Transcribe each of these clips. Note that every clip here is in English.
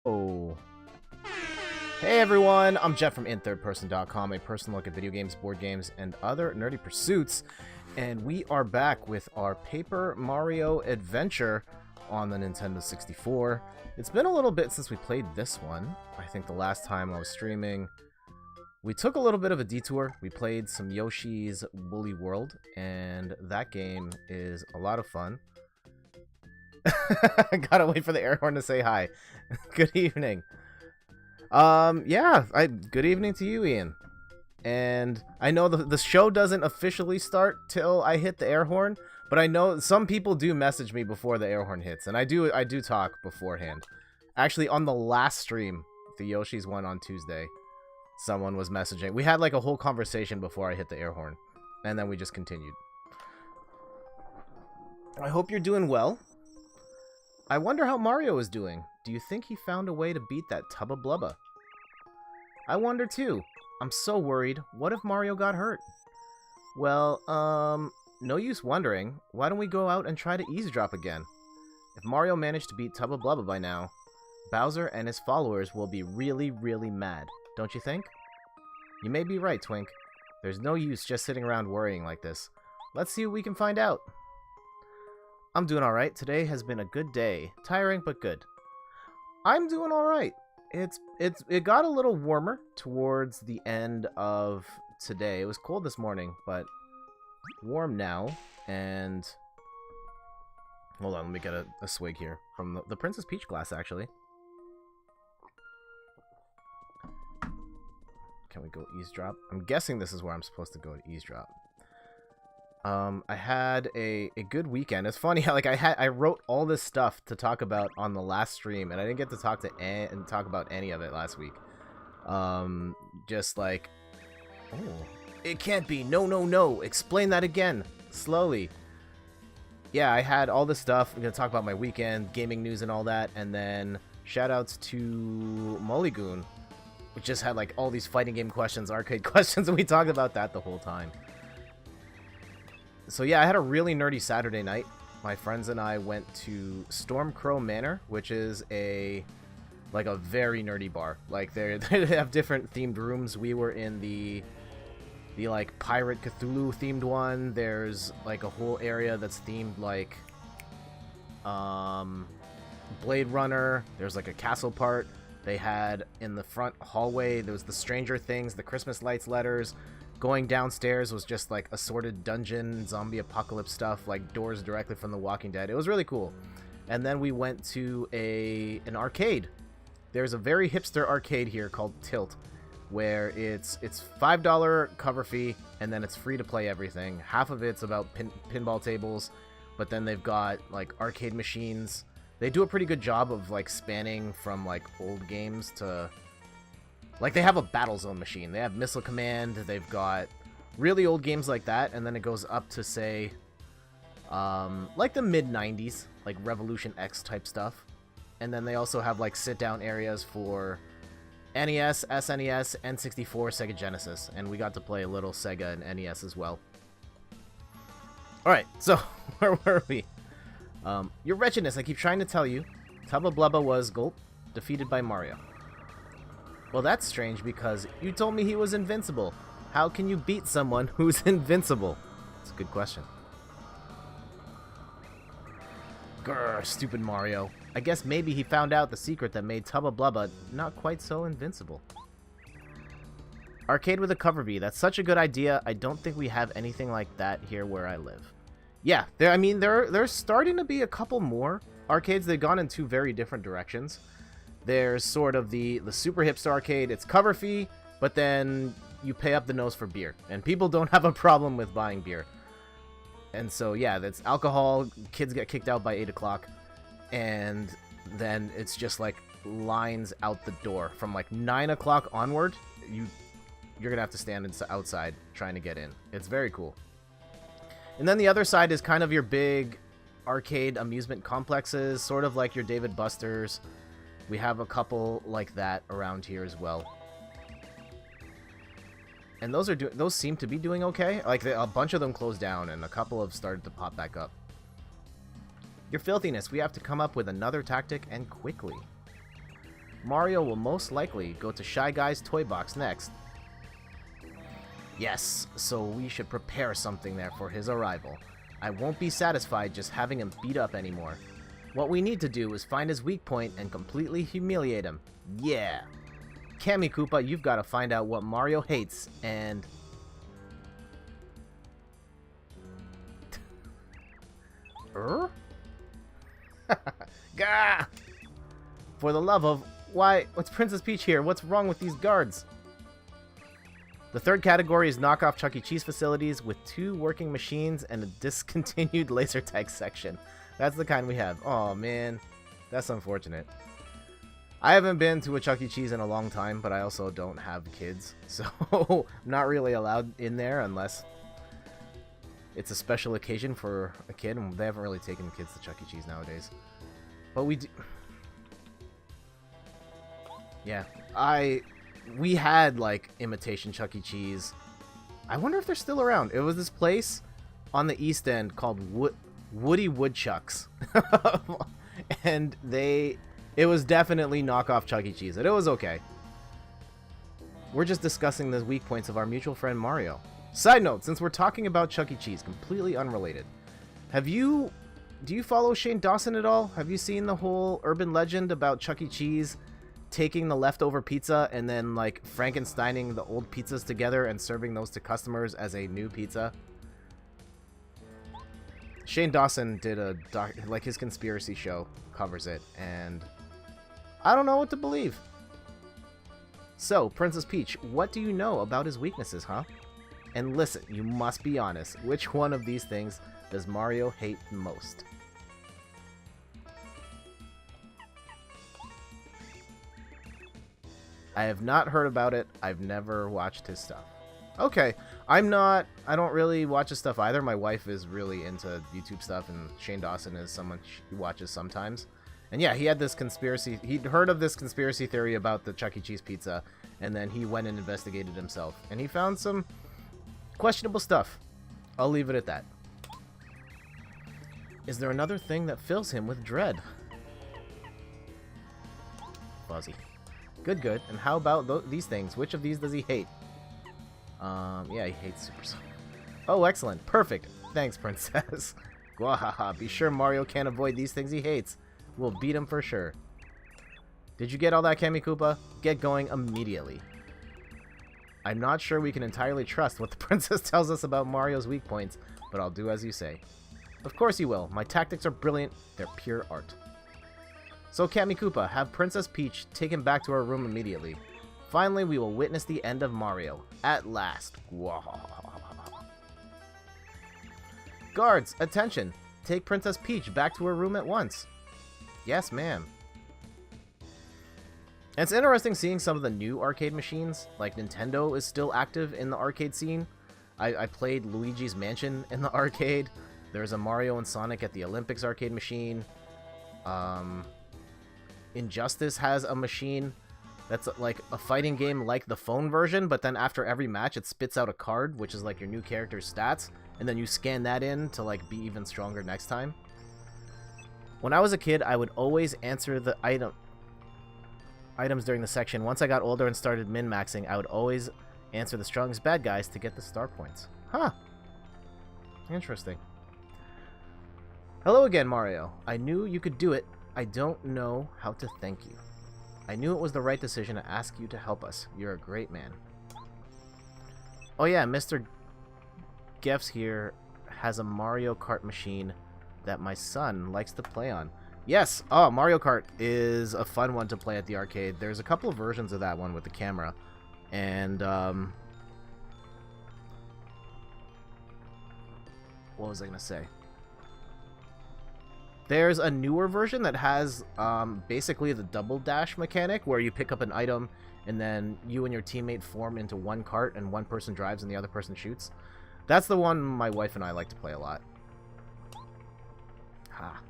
Oh. Hey everyone, I'm Jeff from InThirdPerson.com, a personal look at video games, board games, and other nerdy pursuits. And we are back with our Paper Mario Adventure on the Nintendo 64. It's been a little bit since we played this one. I think the last time I was streaming, we took a little bit of a detour. We played some Yoshi's Woolly World, and that game is a lot of fun. Gotta wait for the air horn to say hi. Good evening. Good evening to you, Ian. And I know the show doesn't officially start till I hit the air horn, but I know some people do message me before the air horn hits, and I do talk beforehand. Actually, on the last stream, the Yoshi's one on Tuesday, someone was messaging. We had like a whole conversation before I hit the air horn, and then we just continued. I hope you're doing well. I wonder how Mario is doing. Do you think he found a way to beat that Tubba Blubba? I wonder too. I'm so worried. What if Mario got hurt? Well, no use wondering. Why don't we go out and try to eavesdrop again? If Mario managed to beat Tubba Blubba by now, Bowser and his followers will be really, really mad. Don't you think? You may be right, Twink. There's no use just sitting around worrying like this. Let's see what we can find out. I'm doing alright. Today has been a good day. Tiring, but good. I'm doing alright. It got a little warmer towards the end of today. It was cold this morning, but warm now. And hold on, let me get a swig here from the Princess Peach glass, actually. Can we go eavesdrop? I'm guessing this is where I'm supposed to go to eavesdrop. I had a good weekend. It's funny how I wrote all this stuff to talk about on the last stream, and I didn't get to talk about any of it last week. Just like, oh, it can't be. No. Explain that again, slowly. Yeah, I had all this stuff. I'm gonna talk about my weekend, gaming news, and all that, and then shoutouts to Mulligoon, which just had like all these fighting game questions, arcade questions, and we talked about that the whole time. So yeah, I had a really nerdy Saturday night. My friends and I went to Stormcrow Manor, which is a very nerdy bar. Like they have different themed rooms. We were in the like Pirate Cthulhu themed one. There's like a whole area that's themed like Blade Runner. There's like a castle part. They had in the front hallway, there was the Stranger Things, the Christmas lights letters. Going downstairs was just like assorted dungeon, zombie apocalypse stuff, like doors directly from The Walking Dead. It was really cool. And then we went to an arcade. There's a very hipster arcade here called Tilt, where it's $5 cover fee, and then it's free to play everything. Half of it's about pinball tables, but then they've got like arcade machines. They do a pretty good job of like spanning from like old games to... Like, they have a Battlezone machine. They have Missile Command. They've got really old games like that. And then it goes up to, say, like the mid-90s. Like Revolution X type stuff. And then they also have, like, sit-down areas for NES, SNES, N64, Sega Genesis. And we got to play a little Sega and NES as well. Alright, so, where were we? Your wretchedness, I keep trying to tell you. Tubba Blubba was, gulp, defeated by Mario. Well, that's strange because you told me he was invincible. How can you beat someone who's invincible? That's a good question. Grr, stupid Mario. I guess maybe he found out the secret that made Tubba Blubba not quite so invincible. Arcade with a cover B. That's such a good idea. I don't think we have anything like that here where I live. Yeah, there's starting to be a couple more arcades. They've gone in two very different directions. There's sort of the super hipster arcade. It's cover fee, but then you pay up the nose for beer. And people don't have a problem with buying beer. And so, yeah, that's alcohol. Kids get kicked out by 8 o'clock. And then it's just like lines out the door. From like 9 o'clock onward, you're going to have to stand outside trying to get in. It's very cool. And then the other side is kind of your big arcade amusement complexes. Sort of like your David Buster's. We have a couple like that around here as well. And those seem to be doing okay. Like, a bunch of them closed down, and a couple have started to pop back up. Your filthiness, we have to come up with another tactic, and quickly. Mario will most likely go to Shy Guy's toy box next. Yes, so we should prepare something there for his arrival. I won't be satisfied just having him beat up anymore. What we need to do is find his weak point and completely humiliate him. Yeah! Kammy Koopa, you've got to find out what Mario hates, and... Gah! For the love of... Why, what's Princess Peach here? What's wrong with these guards? The third category is knockoff Chuck E. Cheese facilities with 2 working machines and a discontinued laser tag section. That's the kind we have. Oh man, that's unfortunate. I haven't been to a Chuck E. Cheese in a long time, but I also don't have kids, so I'm not really allowed in there unless it's a special occasion for a kid, and they haven't really taken kids to Chuck E. Cheese nowadays. But we do... Yeah, we had, like, imitation Chuck E. Cheese. I wonder if they're still around. It was this place on the East End called Woody Woodchucks. And it was definitely knockoff Chuck E. Cheese, and it was okay. We're just discussing the weak points of our mutual friend Mario. Side note, since we're talking about Chuck E. Cheese, completely unrelated. Do you follow Shane Dawson at all? Have you seen the whole urban legend about Chuck E. Cheese taking the leftover pizza and then, like, Frankensteining the old pizzas together and serving those to customers as a new pizza? Shane Dawson did his conspiracy show covers it, and I don't know what to believe. So, Princess Peach, what do you know about his weaknesses, huh? And listen, you must be honest. Which one of these things does Mario hate most? I have not heard about it. I've never watched his stuff. Okay, I don't really watch his stuff either. My wife is really into YouTube stuff, and Shane Dawson is someone she watches sometimes. And yeah, he had this conspiracy. He'd heard of this conspiracy theory about the Chuck E. Cheese pizza, and then he went and investigated himself, and he found some questionable stuff. I'll leave it at that. Is there another thing that fills him with dread? Fuzzy. Good, good. And how about these things? Which of these does he hate? Yeah, he hates Super Sonic. Oh, excellent. Perfect. Thanks, Princess. Gwahaha. Be sure Mario can't avoid these things he hates. We'll beat him for sure. Did you get all that, Kammy Koopa? Get going immediately. I'm not sure we can entirely trust what the princess tells us about Mario's weak points, but I'll do as you say. Of course you will. My tactics are brilliant. They're pure art. So, Kammy Koopa, have Princess Peach taken back to her room immediately. Finally, we will witness the end of Mario. At last. Guards, attention! Take Princess Peach back to her room at once. Yes, ma'am. It's interesting seeing some of the new arcade machines. Like, Nintendo is still active in the arcade scene. I played Luigi's Mansion in the arcade. There's a Mario and Sonic at the Olympics arcade machine. Injustice has a machine that's like a fighting game like the phone version, but then after every match it spits out a card, which is like your new character's stats, and then you scan that in to like be even stronger next time. When I was a kid, I would always answer the items during the section. Once I got older and started min-maxing, I would always answer the strongest bad guys to get the star points. Huh. Interesting. Hello again, Mario. I knew you could do it. I don't know how to thank you. I knew it was the right decision to ask you to help us. You're a great man. Oh yeah, Mr. Geffs here has a Mario Kart machine that my son likes to play on. Yes! Oh, Mario Kart is a fun one to play at the arcade. There's a couple of versions of that one with the camera. And, what was I gonna say? There's a newer version that has basically the double dash mechanic where you pick up an item and then you and your teammate form into one cart and one person drives and the other person shoots. That's the one my wife and I like to play a lot. Ha.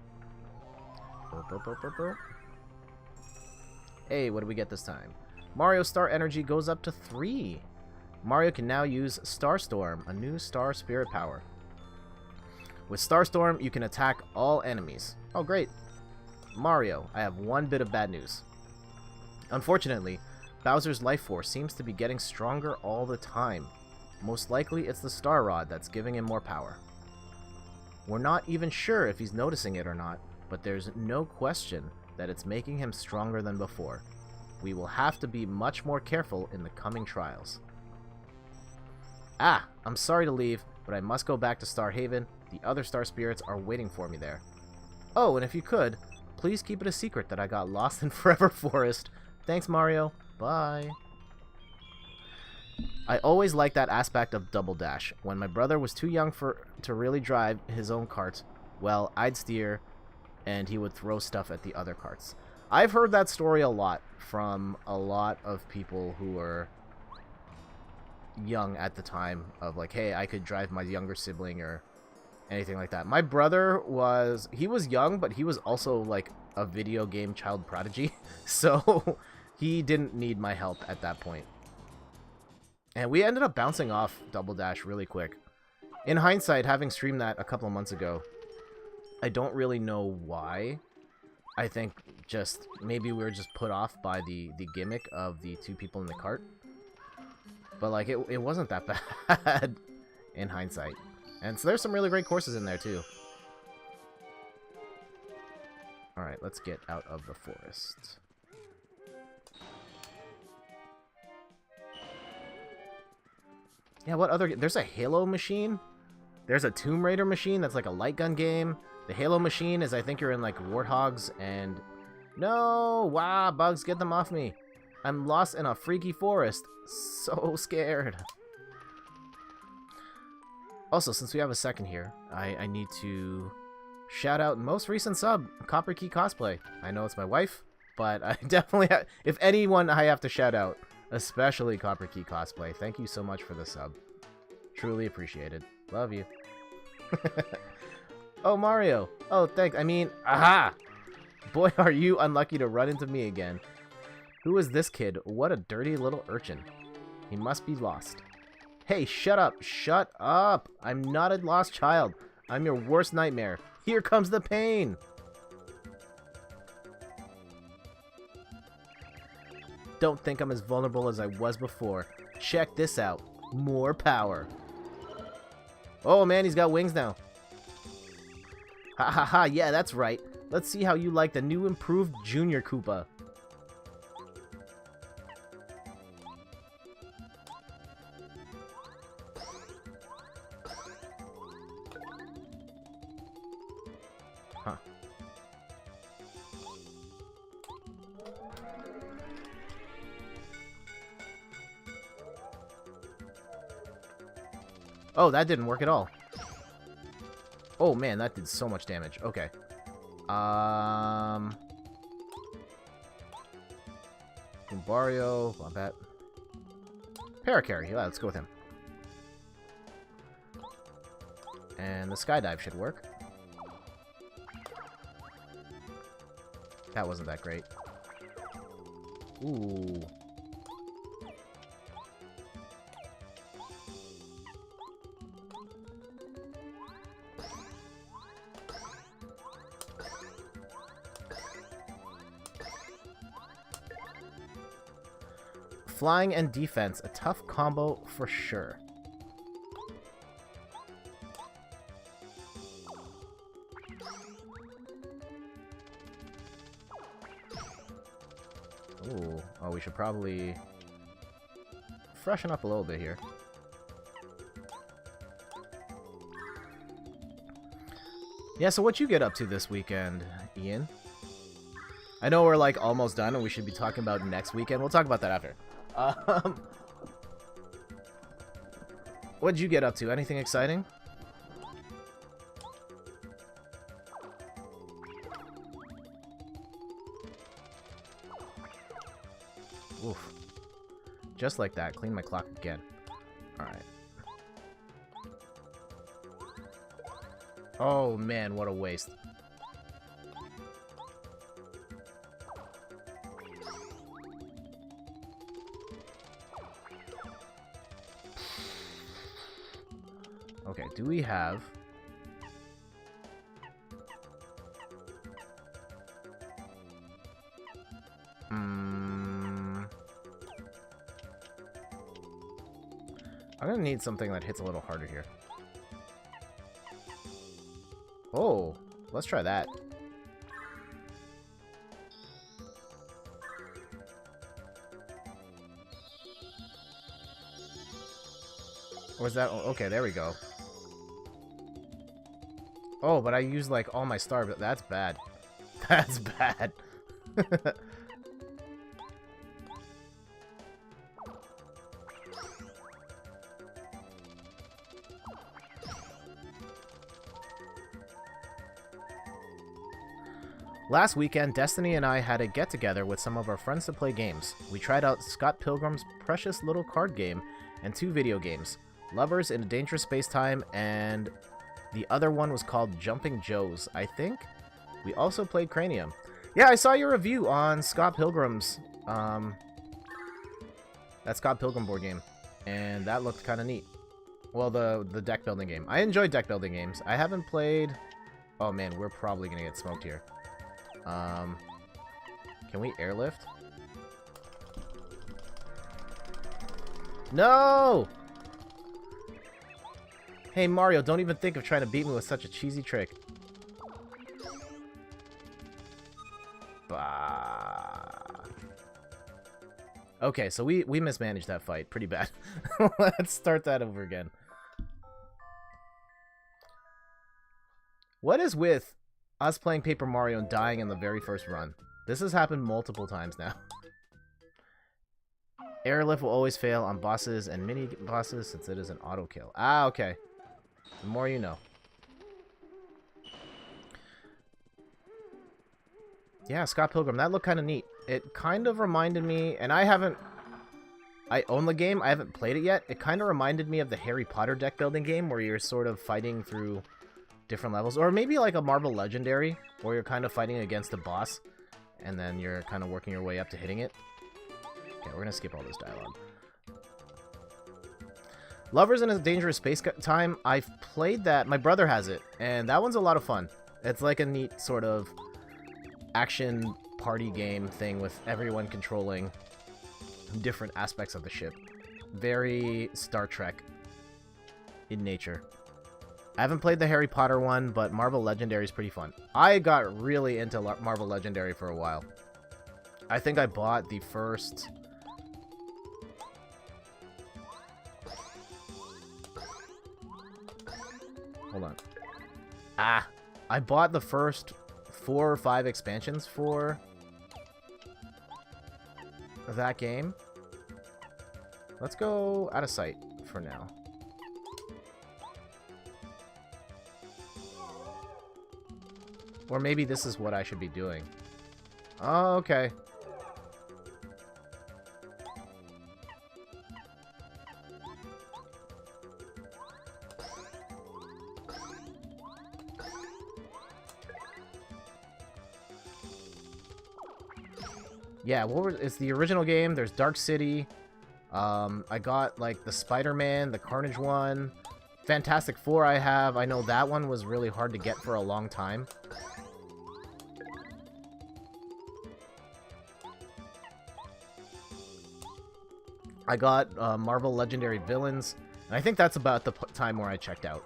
Hey, what do we get this time? Mario Star Energy goes up to 3. Mario can now use Starstorm, a new star spirit power. With Starstorm, you can attack all enemies. Oh, great. Mario, I have one bit of bad news. Unfortunately, Bowser's life force seems to be getting stronger all the time. Most likely it's the Star Rod that's giving him more power. We're not even sure if he's noticing it or not, but there's no question that it's making him stronger than before. We will have to be much more careful in the coming trials. Ah, I'm sorry to leave, but I must go back to Star Haven. The other Star Spirits are waiting for me there. Oh, and if you could, please keep it a secret that I got lost in Forever Forest. Thanks, Mario. Bye. I always liked that aspect of Double Dash. When my brother was too young to really drive his own cart, well, I'd steer, and he would throw stuff at the other carts. I've heard that story a lot from a lot of people who were young at the time of like, hey, I could drive my younger sibling or anything like that. My brother he was young, but he was also like a video game child prodigy, so he didn't need my help at that point. And we ended up bouncing off Double Dash really quick. In hindsight, having streamed that a couple of months ago, I don't really know why. I think just maybe we were just put off by the gimmick of the two people in the cart. But like it wasn't that bad in hindsight. And so there's some really great courses in there too. Alright, let's get out of the forest. Yeah, what other... There's a Halo machine. There's a Tomb Raider machine that's like a light gun game. The Halo machine is, I think you're in like warthogs and... No! Wow, bugs, get them off me. I'm lost in a freaky forest. So scared. Also, since we have a second here, I need to shout out most recent sub, Copper Key Cosplay. I know it's my wife, but I definitely if anyone I have to shout out, especially Copper Key Cosplay. Thank you so much for the sub. Truly appreciated. Love you. Oh, Mario. Oh, thanks. I mean, aha! Boy, are you unlucky to run into me again. Who is this kid? What a dirty little urchin. He must be lost. Hey, shut up. Shut up. I'm not a lost child. I'm your worst nightmare. Here comes the pain. Don't think I'm as vulnerable as I was before. Check this out. More power. Oh man, he's got wings now. Ha ha ha, yeah, that's right. Let's see how you like the new improved Junior Koopa. Huh. Oh, that didn't work at all. Oh man, that did so much damage. Okay. Goombario, Wombat. Parakarry, yeah, let's go with him. And the Skydive should work. That wasn't that great. Ooh. Flying and defense, a tough combo for sure. Ooh. Oh, we should probably freshen up a little bit here. Yeah, so what you get up to this weekend, Ian? I know we're like almost done and we should be talking about next weekend. We'll talk about that after. What'd you get up to? Anything exciting? Oof. Just like that. Clean my clock again. Alright. Oh man, what a waste. Okay, do we have... I'm gonna need something that hits a little harder here. Oh, let's try that. Or is that... Okay, there we go. Oh, but I used, like, all my star, but that's bad. That's bad. Last weekend, Destiny and I had a get-together with some of our friends to play games. We tried out Scott Pilgrim's precious little card game and 2 video games, Lovers in a Dangerous Space-Time, and the other one was called Jumping Joes, I think? We also played Cranium. Yeah, I saw your review on Scott Pilgrim's, that Scott Pilgrim board game, and that looked kind of neat. Well, the deck building game. I enjoy deck building games. I haven't played... Oh man, we're probably gonna get smoked here. Can we airlift? No! Hey Mario, don't even think of trying to beat me with such a cheesy trick. Bah. Okay, so we mismanaged that fight pretty bad. Let's start that over again. What is with us playing Paper Mario and dying in the very first run? This has happened multiple times now. Airlift will always fail on bosses and mini bosses since it is an auto kill. Ah, okay. The more you know. Yeah, Scott Pilgrim. That looked kind of neat. It kind of reminded me, and I own the game. I haven't played it yet. It kind of reminded me of the Harry Potter deck building game where you're sort of fighting through different levels. Or maybe like a Marvel Legendary where you're kind of fighting against a boss and then you're kind of working your way up to hitting it. Okay, we're going to skip all this dialogue. Lovers in a Dangerous Space-Time. I've played that. My brother has it, and that one's a lot of fun. It's like a neat sort of action party game thing with everyone controlling different aspects of the ship. Very Star Trek in nature. I haven't played the Harry Potter one, but Marvel Legendary is pretty fun. I got really into Marvel Legendary for a while. I think I bought the first... Hold on. Ah! I bought the first 4 or 5 expansions for that game. Let's go out of sight for now. Or maybe this is what I should be doing. Oh, okay. Yeah, it's the original game. There's Dark City. I got, like, the Spider-Man, the Carnage one. Fantastic Four I have. I know that one was really hard to get for a long time. I got Marvel Legendary Villains, and I think that's about the time where I checked out.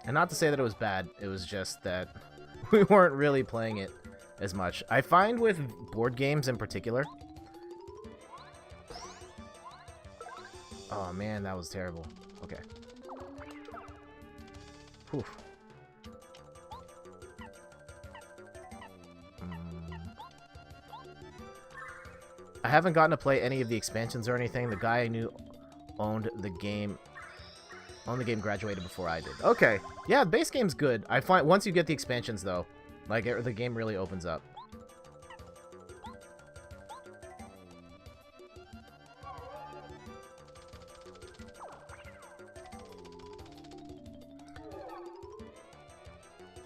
And not to say that it was bad, it was just that we weren't really playing it as much. I find with board games in particular... Oh man, that was terrible. Okay. Whew. I haven't gotten to play any of the expansions or anything. The guy I knew owned the game graduated before I did. Okay. Yeah, the base game's good. I find once you get the expansions though, like the game really opens up.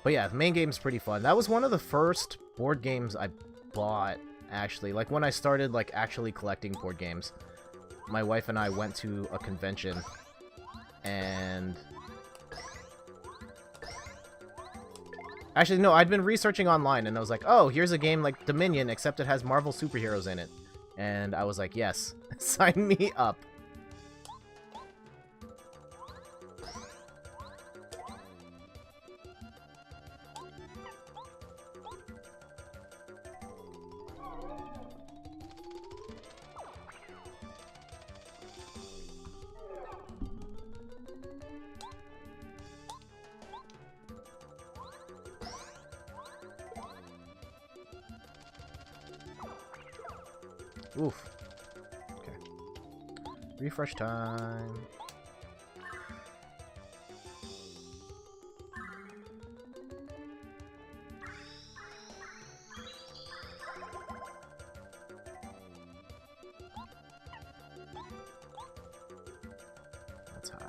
But yeah, the main game's pretty fun. That was one of the first board games I bought, actually. Like, when I started, like, actually collecting board games. My wife and I went to a convention, and... Actually, no, I'd been researching online, and I was like, oh, here's a game like Dominion, except it has Marvel superheroes in it. And I was like, yes, sign me up. Oof. Okay. Refresh time. That's high.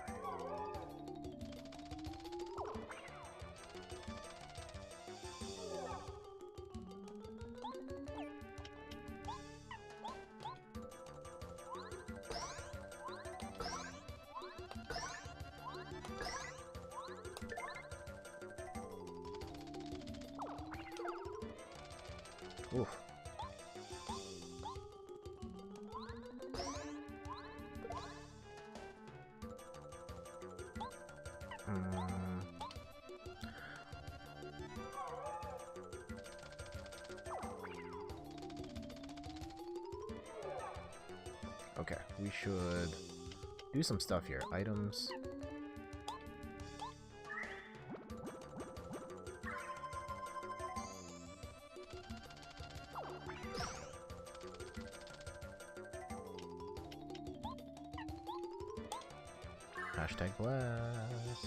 Oof. Okay, we should do some stuff here. Items. Hashtag blast.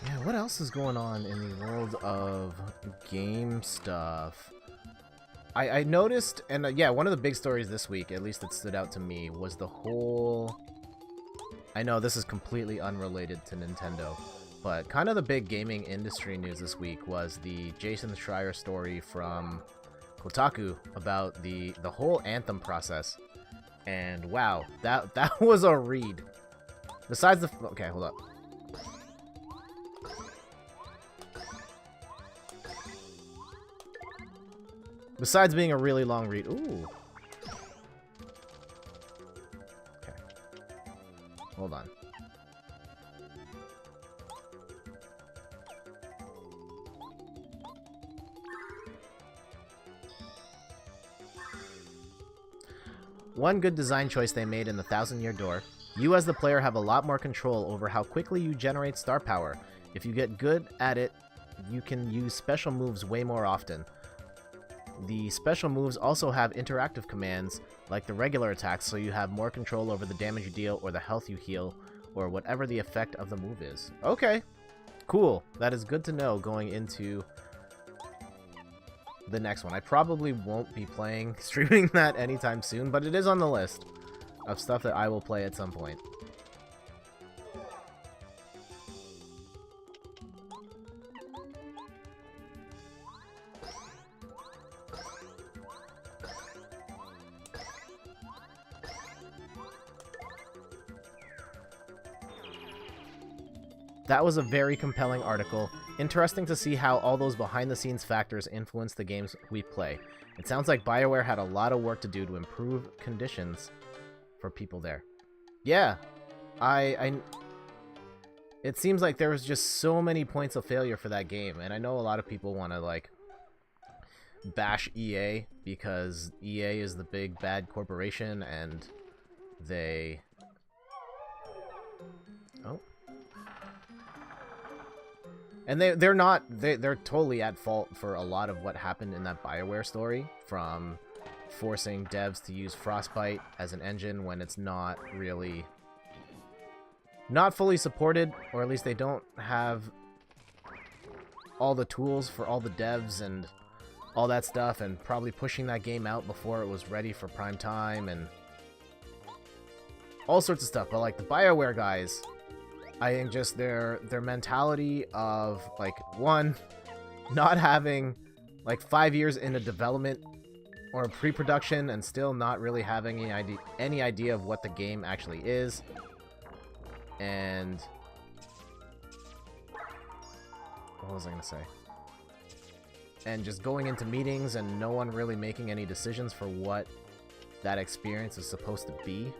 Yeah, what else is going on in the world of game stuff? I noticed, and yeah, one of the big stories this week, at least that stood out to me, was the whole... I know this is completely unrelated to Nintendo, but kind of the big gaming industry news this week was the Jason Schreier story from Kotaku about the whole Anthem process. And wow, that was a read. Besides the... Okay, hold up. Besides being a really long read. Ooh. Okay. Hold on. One good design choice they made in the Thousand Year Door. You as the player have a lot more control over how quickly you generate star power. If you get good at it, you can use special moves way more often. The special moves also have interactive commands, like the regular attacks, so you have more control over the damage you deal or the health you heal, or whatever the effect of the move is. Okay, cool. That is good to know going into the next one. I probably won't be streaming that anytime soon, but it is on the list of stuff that I will play at some point. That was a very compelling article. Interesting to see how all those behind-the-scenes factors influence the games we play. It sounds like BioWare had a lot of work to do to improve conditions for people there. Yeah, it seems like there was just so many points of failure for that game, and I know a lot of people want to, like, bash EA because EA is the big bad corporation, and they... Oh. And they're totally at fault for a lot of what happened in that BioWare story, from forcing devs to use Frostbite as an engine when it's not fully supported, or at least they don't have all the tools for all the devs and all that stuff, and probably pushing that game out before it was ready for prime time and all sorts of stuff. But like the BioWare guys, I think just their mentality of, like, one, not having, like, 5 years into development or pre-production and still not really having any idea of what the game actually is. And... what was I going to say? And just going into meetings and no one really making any decisions for what that experience is supposed to be.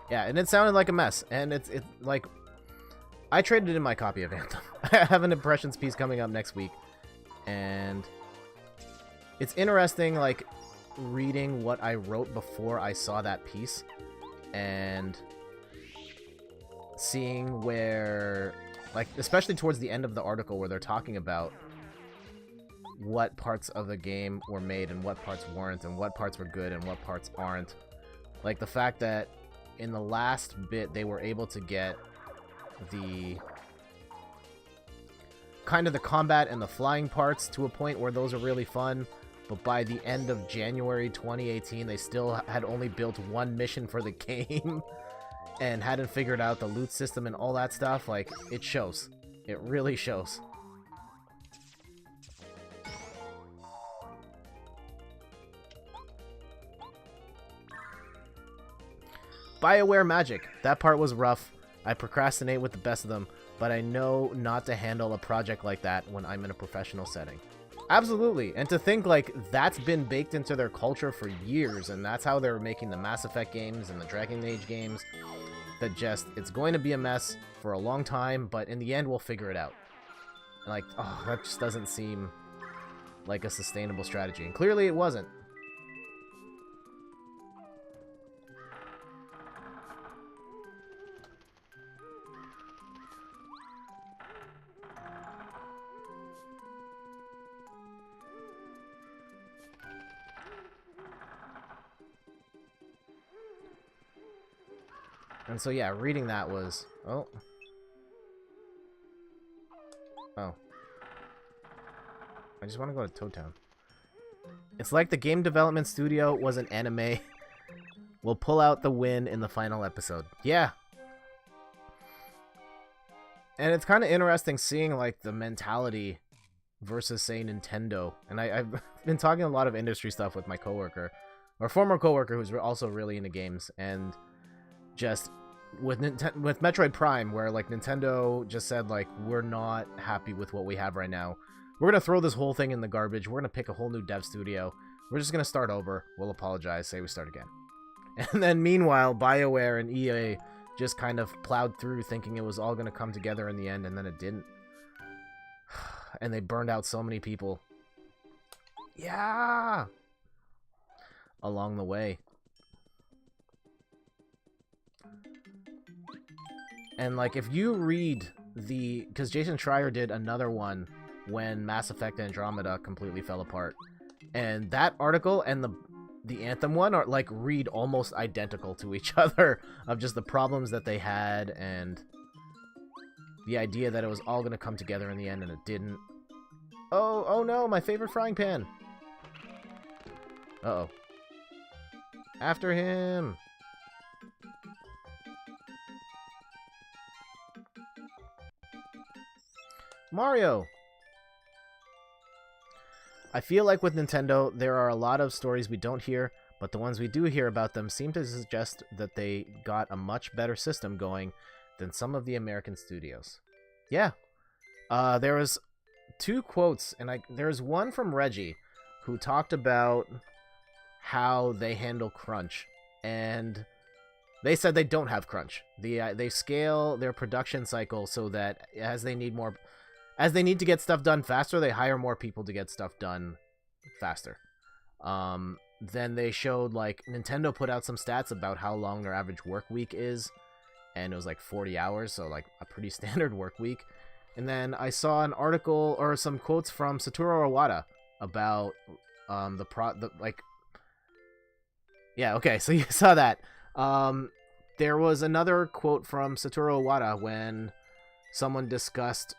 Yeah, and it sounded like a mess, and it's like, I traded in my copy of Anthem. I have an impressions piece coming up next week, and it's interesting, like, reading what I wrote before I saw that piece and seeing where, like, especially towards the end of the article where they're talking about what parts of the game were made and what parts weren't and what parts were good and what parts aren't. Like, the fact that in the last bit they were able to get the kind of the combat and the flying parts to a point where those are really fun, but by the end of January 2018 they still had only built one mission for the game and hadn't figured out the loot system and all that stuff. Like, it shows. It really shows. BioWare Magic. That part was rough. I procrastinate with the best of them, but I know not to handle a project like that when I'm in a professional setting. Absolutely. And to think, like, that's been baked into their culture for years, and that's how they're making the Mass Effect games and the Dragon Age games, that just, it's going to be a mess for a long time, but in the end we'll figure it out. Like, oh, that just doesn't seem like a sustainable strategy. And clearly it wasn't. And so, yeah, reading that was... Oh. I just want to go to Toad Town. It's like the game development studio was an anime. We'll pull out the win in the final episode. Yeah. And it's kind of interesting seeing, like, the mentality versus, say, Nintendo. And I've been talking a lot of industry stuff with my coworker, or former coworker who's also really into games, and just with Metroid Prime, where, like, Nintendo just said, like, we're not happy with what we have right now. We're gonna throw this whole thing in the garbage. We're gonna pick a whole new dev studio. We're just gonna start over. We'll apologize. Say we start again. And then meanwhile, BioWare and EA just kind of plowed through thinking it was all gonna come together in the end, and then it didn't. And they burned out so many people. Yeah! Along the way. And, like, if you read the... Because Jason Schreier did another one when Mass Effect Andromeda completely fell apart. And that article and the Anthem one are, like, read almost identical to each other of just the problems that they had and the idea that it was all going to come together in the end, and it didn't. Oh no, my favorite frying pan! Uh-oh. After him! Mario! I feel like with Nintendo, there are a lot of stories we don't hear, but the ones we do hear about them seem to suggest that they got a much better system going than some of the American studios. Yeah. There was 2 quotes, and there's one from Reggie, who talked about how they handle crunch, and they said they don't have crunch. They scale their production cycle so that as they need to get stuff done faster, they hire more people to get stuff done faster. Then they showed, like, Nintendo put out some stats about how long their average work week is, and it was like 40 hours, so, like, a pretty standard work week. And then I saw an article or some quotes from Satoru Iwata about yeah, okay, so you saw that. There was another quote from Satoru Iwata when someone discussed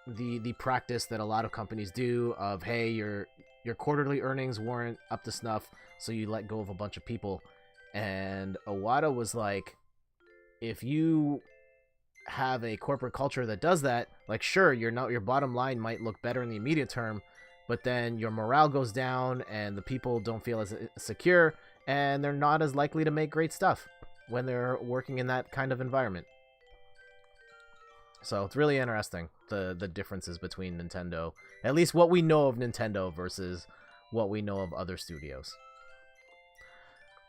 the practice that a lot of companies do of, hey, your quarterly earnings weren't up to snuff, so you let go of a bunch of people. And Iwata was like, if you have a corporate culture that does that, like, sure, your bottom line might look better in the immediate term, but then your morale goes down and the people don't feel as secure, and they're not as likely to make great stuff when they're working in that kind of environment. So it's really interesting, the differences between Nintendo, at least what we know of Nintendo versus what we know of other studios.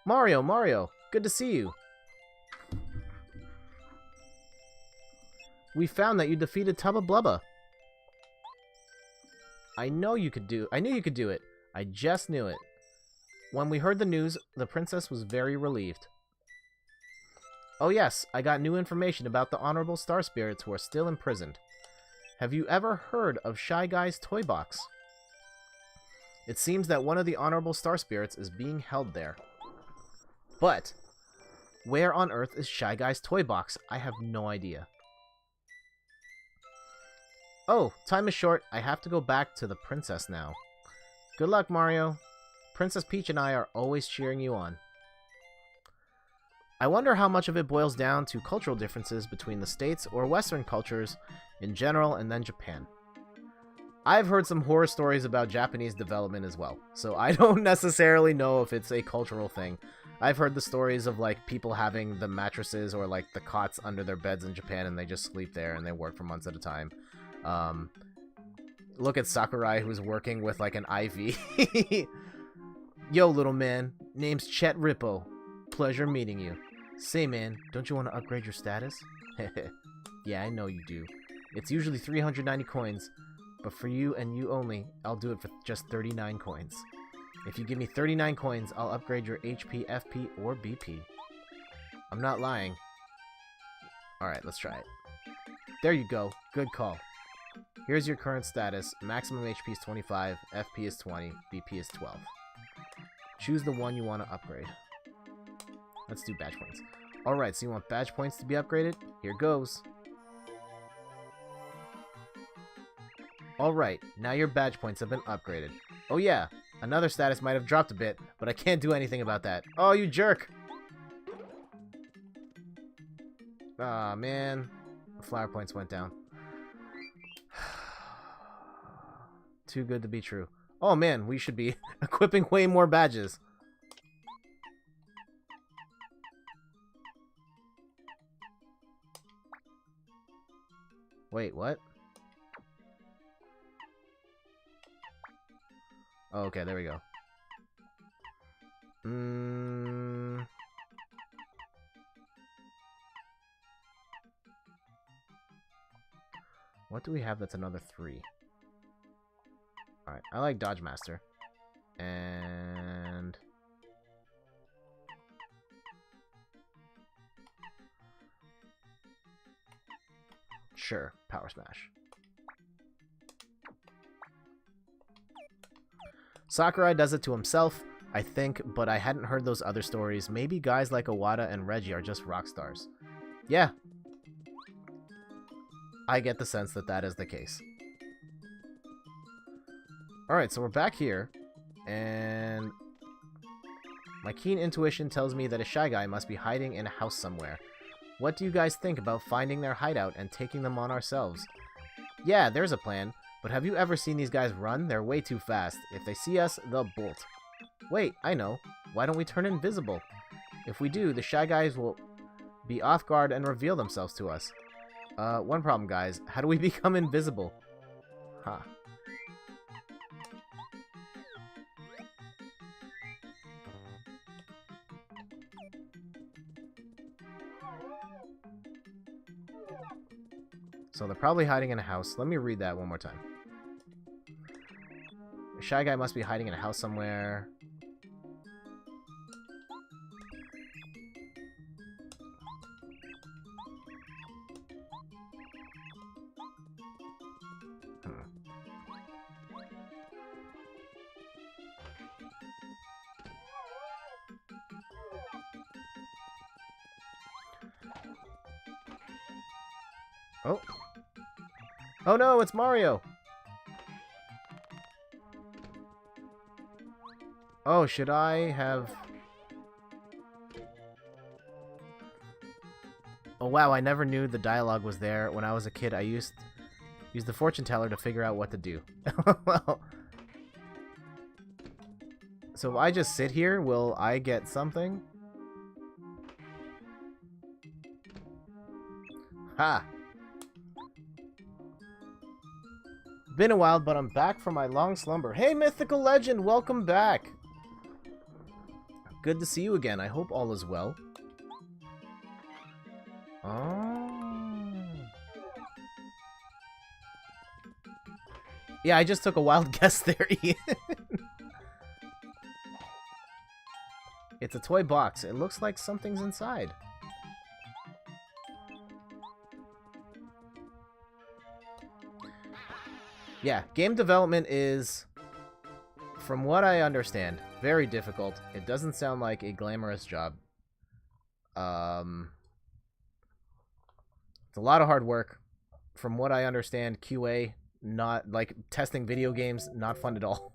Mario, good to see you. We found that you defeated Tubba Blubba. I knew you could do it. I just knew it. When we heard the news, the princess was very relieved. Oh yes, I got new information about the Honorable Star Spirits who are still imprisoned. Have you ever heard of Shy Guy's Toy Box? It seems that one of the Honorable Star Spirits is being held there. But, where on earth is Shy Guy's Toy Box? I have no idea. Oh, time is short. I have to go back to the princess now. Good luck, Mario. Princess Peach and I are always cheering you on. I wonder how much of it boils down to cultural differences between the States or Western cultures in general and then Japan. I've heard some horror stories about Japanese development as well, so I don't necessarily know if it's a cultural thing. I've heard the stories of, like, people having the mattresses or, like, the cots under their beds in Japan and they just sleep there and they work for months at a time. Look at Sakurai, who's working with, like, an IV. Yo, little man. Name's Chet Rippo. Pleasure meeting you. Say, man, don't you want to upgrade your status? Yeah, I know you do. It's usually 390 coins, but for you and you only, I'll do it for just 39 coins. If you give me 39 coins, I'll upgrade your HP, FP, or BP. I'm not lying. Alright, let's try it. There you go. Good call. Here's your current status. Maximum HP is 25, FP is 20, BP is 12. Choose the one you want to upgrade. Let's do badge points. Alright, so you want badge points to be upgraded? Here goes. Alright, now your badge points have been upgraded. Oh yeah, another status might have dropped a bit, but I can't do anything about that. Oh, you jerk! Aw, man. The flower points went down. Too good to be true. Oh man, we should be equipping way more badges. Wait, what? Oh, okay, there we go. What do we have that's another 3? Alright, I like Dodge Master. And... sure, Power Smash. Sakurai does it to himself, I think, but I hadn't heard those other stories. Maybe guys like Iwata and Reggie are just rock stars. Yeah. I get the sense that that is the case. Alright, so we're back here, and my keen intuition tells me that a Shy Guy must be hiding in a house somewhere. What do you guys think about finding their hideout and taking them on ourselves? Yeah, there's a plan, but have you ever seen these guys run? They're way too fast. If they see us, they'll bolt. Wait, I know. Why don't we turn invisible? If we do, the Shy Guys will be off guard and reveal themselves to us. One problem, guys. How do we become invisible? Huh. So they're probably hiding in a house. Let me read that one more time. A Shy Guy must be hiding in a house somewhere. Oh. Oh no, it's Mario! Oh, should I have... Oh wow, I never knew the dialogue was there. When I was a kid, I used the fortune teller to figure out what to do. Well... So if I just sit here, will I get something? Ha! Been a while, but I'm back from my long slumber. Hey, Mythical Legend, welcome back. Good to see you again. I hope all is well. Oh. Yeah, I just took a wild guess there, Ian. It's a toy box. It looks like something's inside. Yeah, game development is, from what I understand, very difficult. It doesn't sound like a glamorous job. It's a lot of hard work. From what I understand, QA, not like testing video games, not fun at all.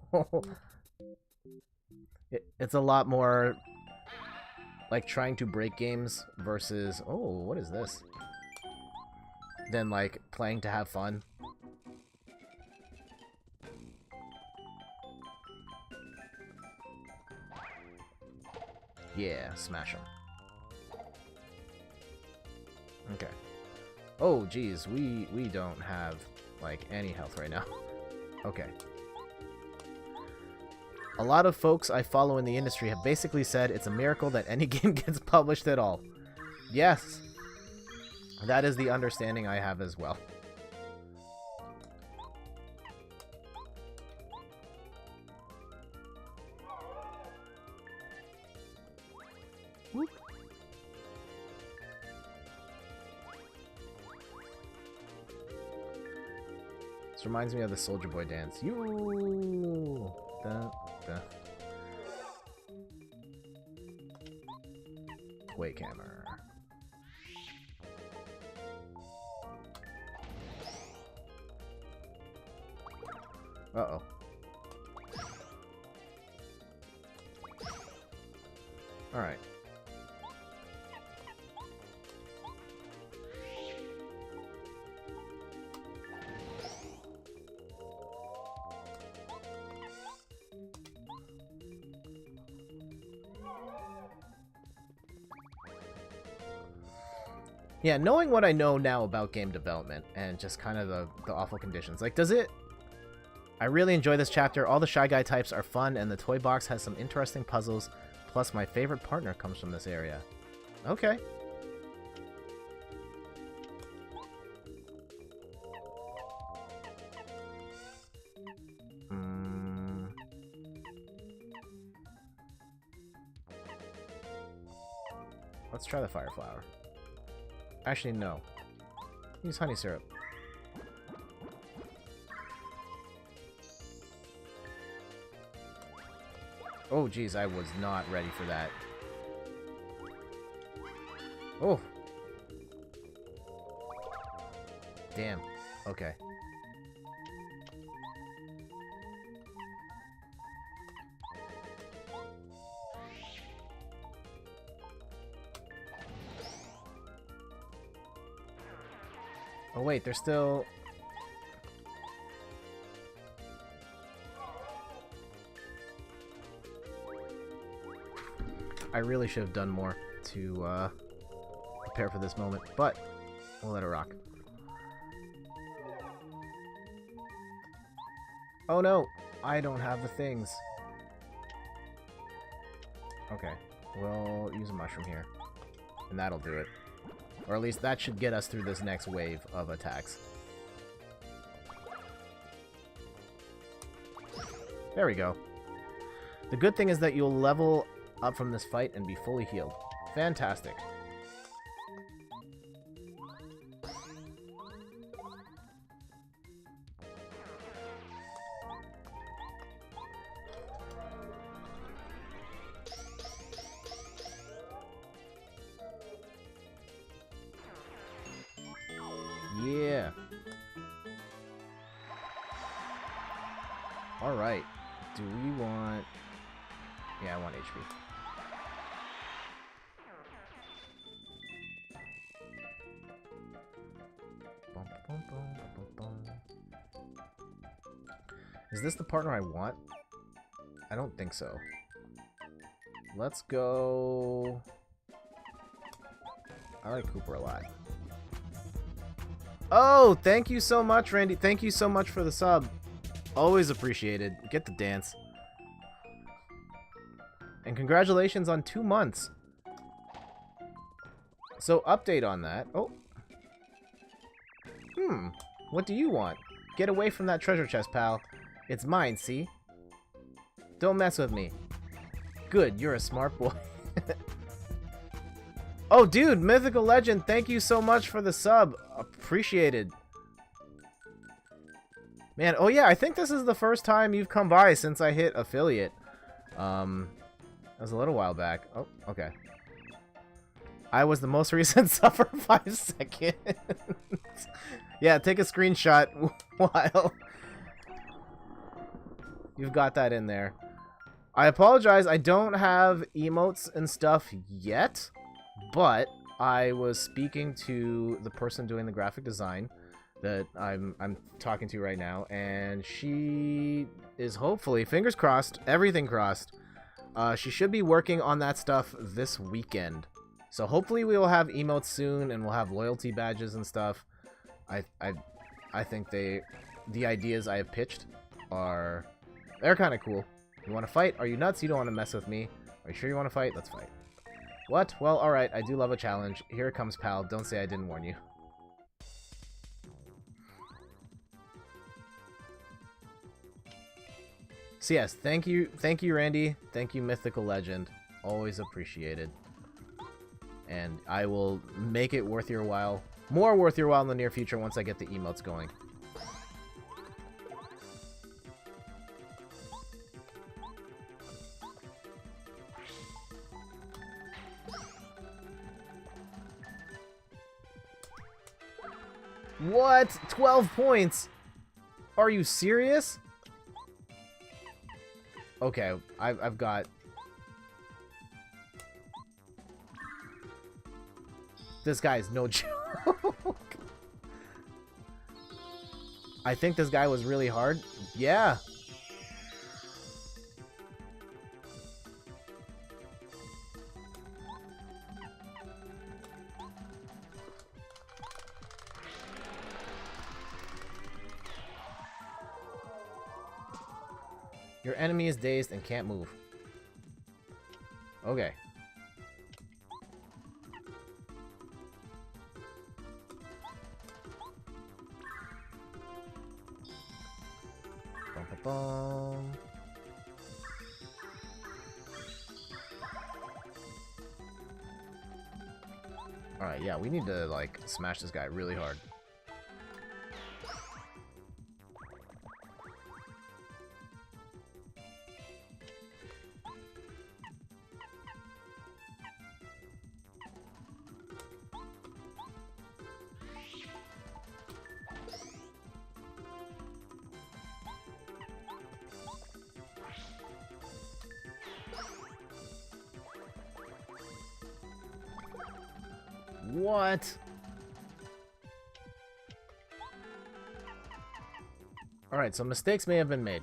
It's a lot more like trying to break games versus, oh, what is this? Than like playing to have fun. Yeah, smash them. Okay. Oh, geez, we don't have, like, any health right now. Okay. A lot of folks I follow in the industry have basically said it's a miracle that any game gets published at all. Yes. That is the understanding I have as well. Whoop. This reminds me of the Soldier Boy dance. You. Da, da. Quake Hammer. Uh-oh. Alright. Yeah, knowing what I know now about game development and just kind of the awful conditions. Like, does it... I really enjoy this chapter. All the Shy Guy types are fun, and the toy box has some interesting puzzles. Plus, my favorite partner comes from this area. Okay. Let's try the Fire Flower. Actually, no. Use honey syrup. Oh, geez, I was not ready for that. Oh. Damn. Okay. Oh, wait, they're still... I really should have done more to prepare for this moment, but we'll let it rock. Oh no, I don't have the things. Okay, we'll use a mushroom here, and that'll do it. Or at least that should get us through this next wave of attacks. There we go. The good thing is that you'll level up from this fight and be fully healed. Fantastic. Yeah. Alright. Do we want... Yeah, I want HP. Is this the partner I want? I don't think so. Let's go... I like Cooper a lot. Oh, thank you so much, Randy. Thank you so much for the sub. Always appreciated. Get the dance. And congratulations on 2 months. So, update on that. Oh. What do you want? Get away from that treasure chest, pal. It's mine, see? Don't mess with me. Good, you're a smart boy. Oh, dude, Mythical Legend, thank you so much for the sub. Appreciated. Man, oh yeah, I think this is the first time you've come by since I hit affiliate. That was a little while back. Oh, okay. I was the most recent sub for 5 seconds. Yeah, take a screenshot while you've got that in there. I apologize, I don't have emotes and stuff yet, but I was speaking to the person doing the graphic design that I'm talking to right now, and she is hopefully, fingers crossed, everything crossed, she should be working on that stuff this weekend. So hopefully we will have emotes soon, and we'll have loyalty badges and stuff. I think the ideas I have pitched they're kind of cool. You want to fight? Are you nuts? You don't want to mess with me? Are you sure you want to fight? Let's fight. What? Well, alright, I do love a challenge. Here it comes, pal. Don't say I didn't warn you. So yes, thank you, Randy. Thank you, Mythical Legend. Always appreciated. And I will make it worth your while. More worth your while in the near future once I get the emotes going. What? 12 points? Are you serious? Okay, I've got... This guy is no joke. I think this guy was really hard. Yeah. Your enemy is dazed and can't move. Okay. Bum, bum, bum. Alright, yeah, we need to, like, smash this guy really hard. What? Alright, so mistakes may have been made.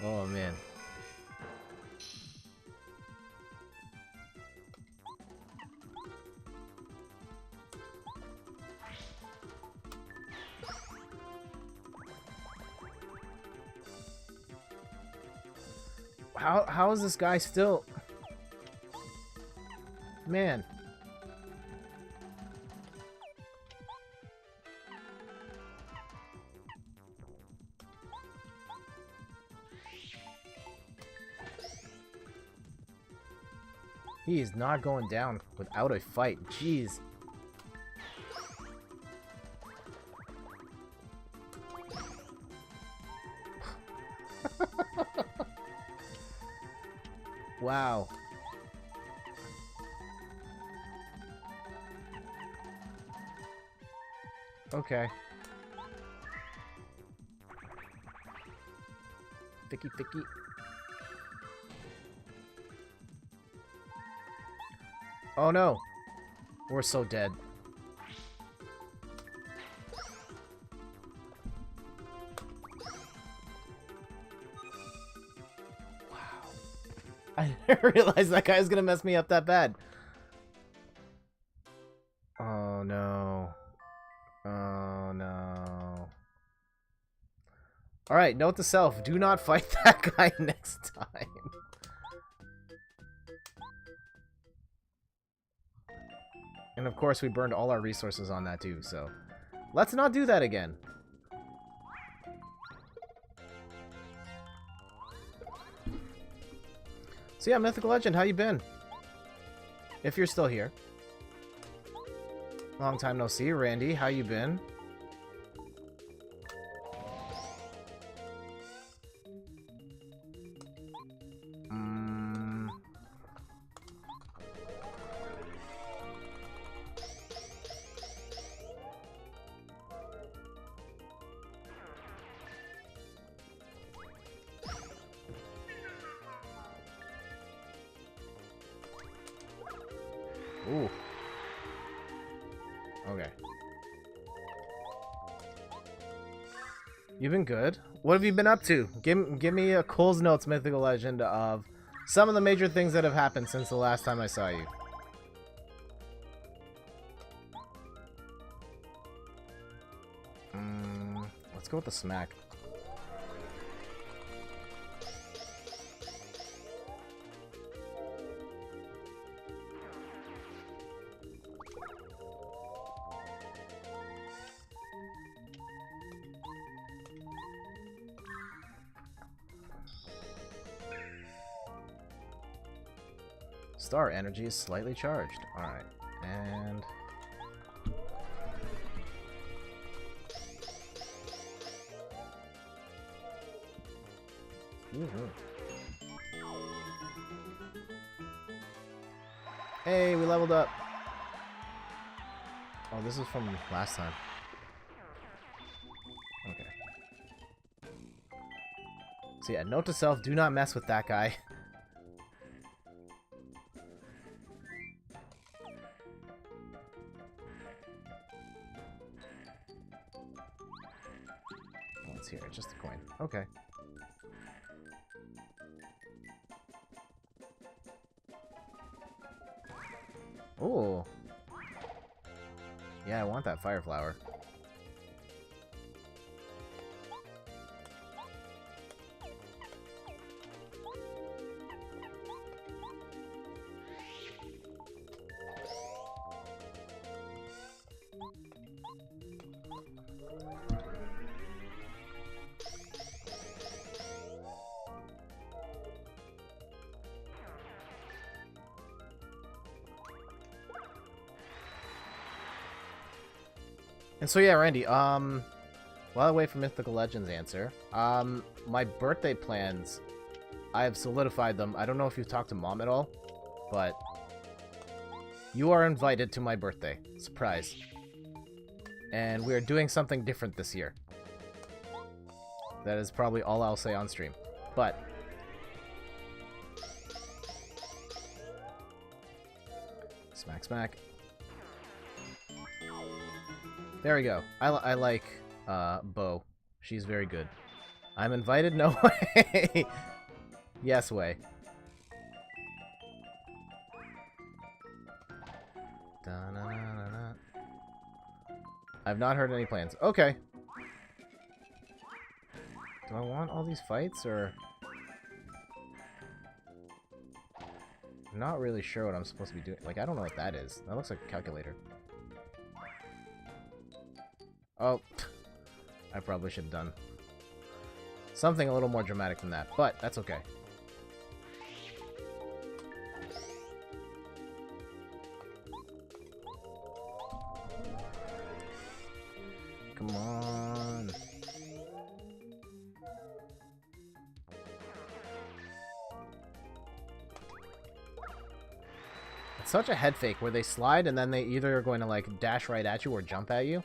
Oh, man. How is this guy still... Man. He is not going down without a fight. Jeez. Wow. Okay. Thicky, thicky. Oh no. We're so dead. Wow. I didn't realize that guy was gonna mess me up that bad. Oh no. Oh no. Alright, note to self, do not fight that guy next time. And of course we burned all our resources on that too, so let's not do that again. So yeah, Mythical Legend, how you been? If you're still here. Long time no see, Randy, how you been? Ooh. Okay. You've been good. What have you been up to? Give me a Cole's Notes Mythical Legend of some of the major things that have happened since the last time I saw you. Let's go with the smack. Star energy is slightly charged. Alright, and... Hey, we leveled up! Oh, this is from last time. Okay. So yeah, note to self, do not mess with that guy. What's here? Just a coin. Okay. Ooh. Yeah, I want that fire flower. And so yeah, Randy, while I wait for Mythical Legends answer, my birthday plans, I have solidified them. I don't know if you've talked to Mom at all, but you are invited to my birthday. Surprise. And we are doing something different this year. That is probably all I'll say on stream. But smack, smack. There we go. I like Bo. She's very good. I'm invited? No way. Yes way. Da-na-na-na-na. I've not heard any plans. Okay. Do I want all these fights, or... I'm not really sure what I'm supposed to be doing. Like, I don't know what that is. That looks like a calculator. Oh, I probably should have done something a little more dramatic than that, but that's okay. Come on. It's such a head fake where they slide and then they either are going to like dash right at you or jump at you.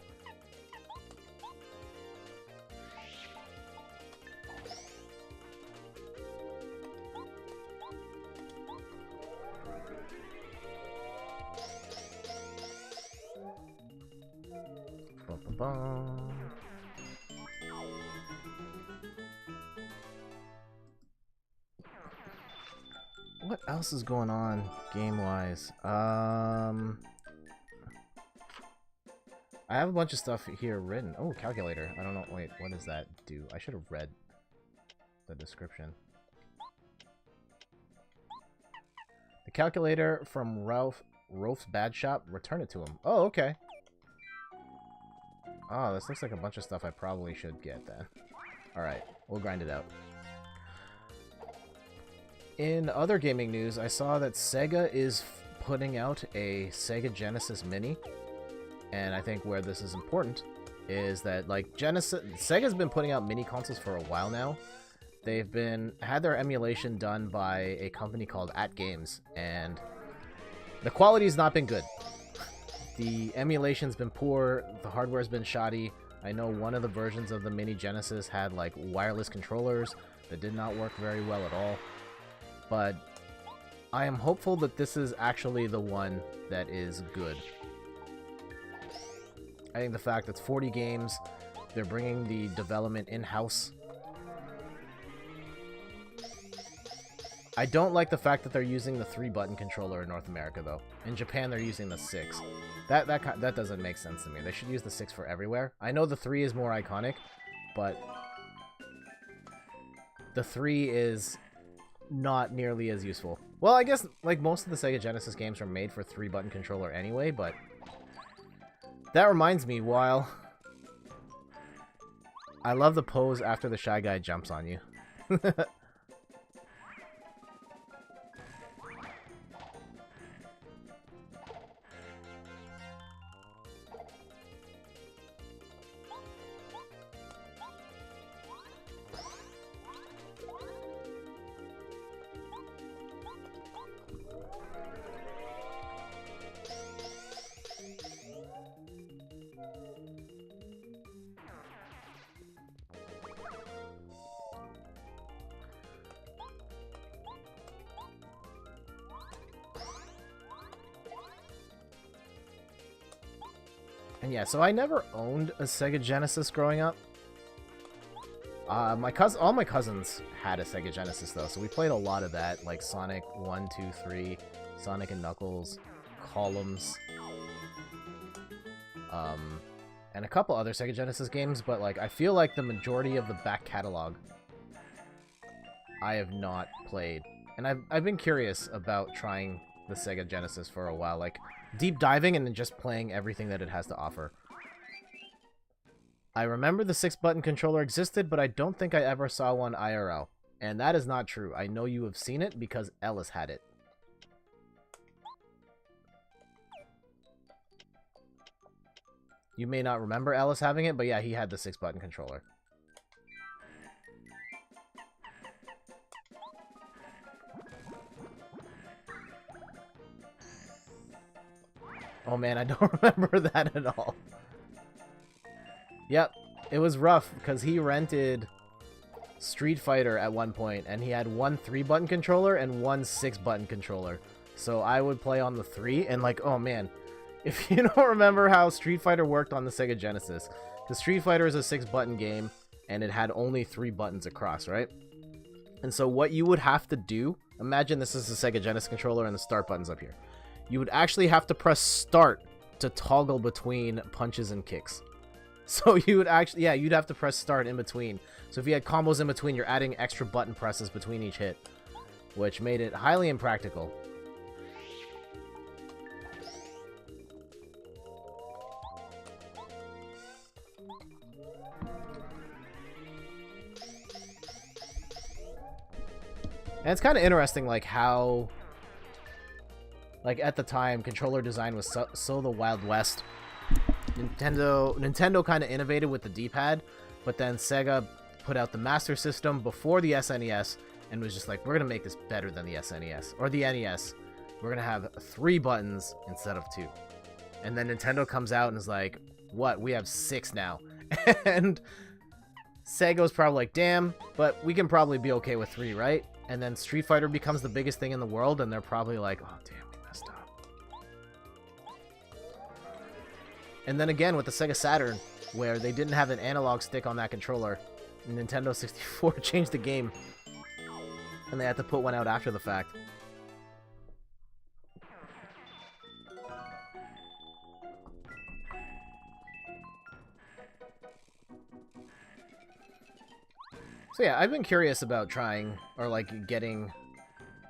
What else is going on game-wise? I have a bunch of stuff here written. Oh, calculator. I don't know. Wait, what does that do? I should have read the description. The calculator from Rolf's Bad Shop. Return it to him. Oh, okay. Oh, this looks like a bunch of stuff I probably should get then. Alright, we'll grind it out. In other gaming news, I saw that Sega is putting out a Sega Genesis Mini. And I think where this is important is that, like, Sega's been putting out mini consoles for a while now. They've had their emulation done by a company called AtGames, and the quality's not been good. The emulation's been poor, the hardware's been shoddy. I know one of the versions of the Mini Genesis had, like, wireless controllers that did not work very well at all. But I am hopeful that this is actually the one that is good. I think the fact that it's 40 games, they're bringing the development in-house. I don't like the fact that they're using the 3-button controller in North America, though. In Japan, they're using the 6. That doesn't make sense to me. They should use the 6 for everywhere. I know the 3 is more iconic, but the 3 is not nearly as useful. Well, I guess, like, most of the Sega Genesis games are made for 3-button controller anyway, but that reminds me, while I love the pose after the Shy Guy jumps on you. And yeah, so I never owned a Sega Genesis growing up. All my cousins had a Sega Genesis though, so we played a lot of that, like Sonic 1, 2, 3, Sonic and Knuckles, Columns, and a couple other Sega Genesis games, but like I feel like the majority of the back catalog I have not played. And I've been curious about trying the Sega Genesis for a while, like deep diving and then just playing everything that it has to offer. I remember the 6-button controller existed, but I don't think I ever saw one IRL. And that is not true. I know you have seen it because Ellis had it. You may not remember Ellis having it, but yeah, he had the 6-button controller. Oh man, I don't remember that at all. Yep, it was rough because he rented Street Fighter at one point, and he had one 3-button controller and one 6-button controller. So I would play on the 3, and like, oh man, if you don't remember how Street Fighter worked on the Sega Genesis, the Street Fighter is a 6-button game, and it had only 3 buttons across, right? And so what you would have to do, imagine this is the Sega Genesis controller and the start button's up here. You would actually have to press start to toggle between punches and kicks. So you would actually, yeah, you'd have to press start in between. So if you had combos in between, you're adding extra button presses between each hit, which made it highly impractical. And it's kind of interesting, like, how, like, at the time, controller design was so the Wild West. Nintendo kind of innovated with the D-pad, but then Sega put out the Master System before the SNES and was just like, we're going to make this better than the SNES. Or the NES. We're going to have 3 buttons instead of 2. And then Nintendo comes out and is like, what? We have 6 now. And Sega's probably like, damn, but we can probably be okay with 3, right? And then Street Fighter becomes the biggest thing in the world, and they're probably like, oh, damn, we messed up. And then again with the Sega Saturn, where they didn't have an analog stick on that controller, Nintendo 64 changed the game, and they had to put one out after the fact. So yeah, I've been curious about trying, or like getting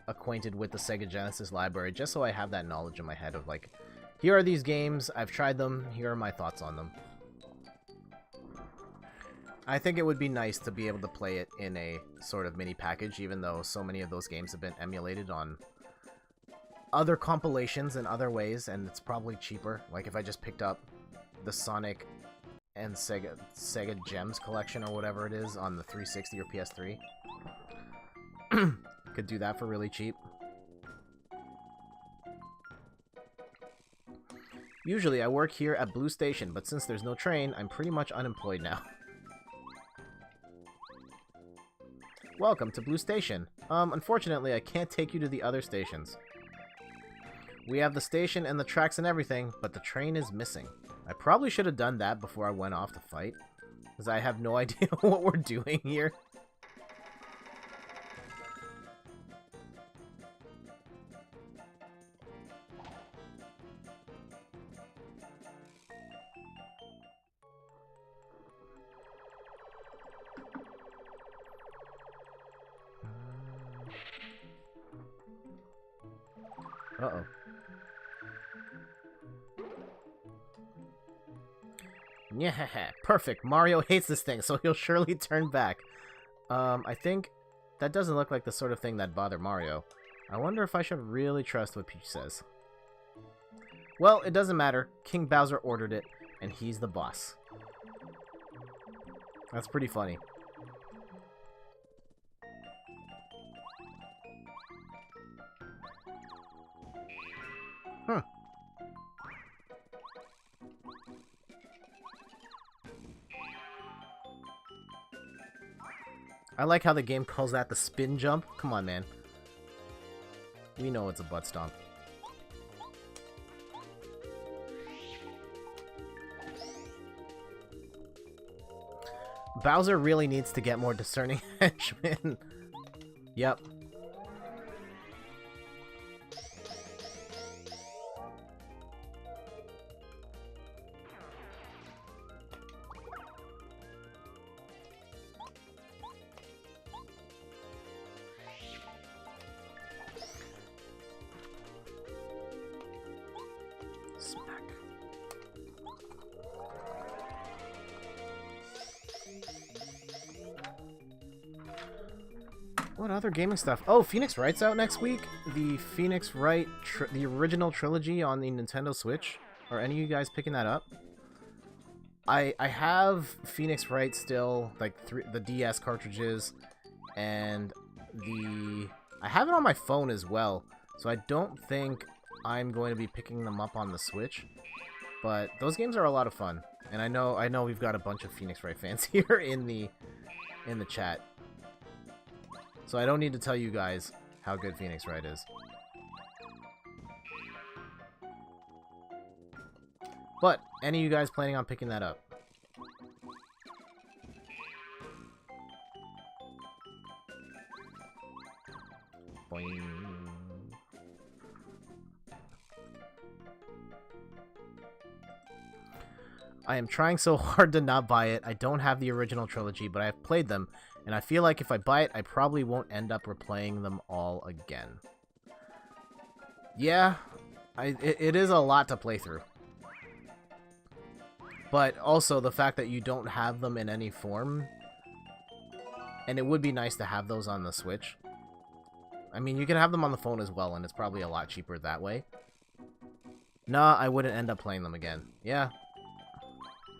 acquainted with the Sega Genesis library, just so I have that knowledge in my head of like, here are these games, I've tried them, here are my thoughts on them. I think it would be nice to be able to play it in a sort of mini package, even though so many of those games have been emulated on other compilations in other ways, and it's probably cheaper. Like if I just picked up the Sonic and Sega Gems collection or whatever it is on the 360 or PS3, could do that for really cheap. Usually I work here at Blue Station, but since there's no train, I'm pretty much unemployed now. Welcome to Blue Station. Unfortunately, I can't take you to the other stations. We have the station and the tracks and everything, but the train is missing. I probably should have done that before I went off to fight, because I have no idea what we're doing here. Uh-oh. Yeah, perfect. Mario hates this thing, so he'll surely turn back. I think that doesn't look like the sort of thing that'd bother Mario. I wonder if I should really trust what Peach says. Well, it doesn't matter. King Bowser ordered it, and he's the boss. That's pretty funny. I like how the game calls that the spin jump. Come on, man. We know it's a butt stomp. Bowser really needs to get more discerning henchmen. Yep. What other gaming stuff? Oh, Phoenix Wright's out next week. The Phoenix Wright, the original trilogy on the Nintendo Switch. Are any of you guys picking that up? I have Phoenix Wright still, like the DS cartridges, and I have it on my phone as well. So I don't think I'm going to be picking them up on the Switch. But those games are a lot of fun, and I know we've got a bunch of Phoenix Wright fans here in the chat. So I don't need to tell you guys how good Phoenix Wright is. But, any of you guys planning on picking that up? Boing. I am trying so hard to not buy it. I don't have the original trilogy, but I have played them. And I feel like if I buy it, I probably won't end up replaying them all again. Yeah, it is a lot to play through. But also the fact that you don't have them in any form. And it would be nice to have those on the Switch. I mean, you can have them on the phone as well, and it's probably a lot cheaper that way. Nah, I wouldn't end up playing them again. Yeah.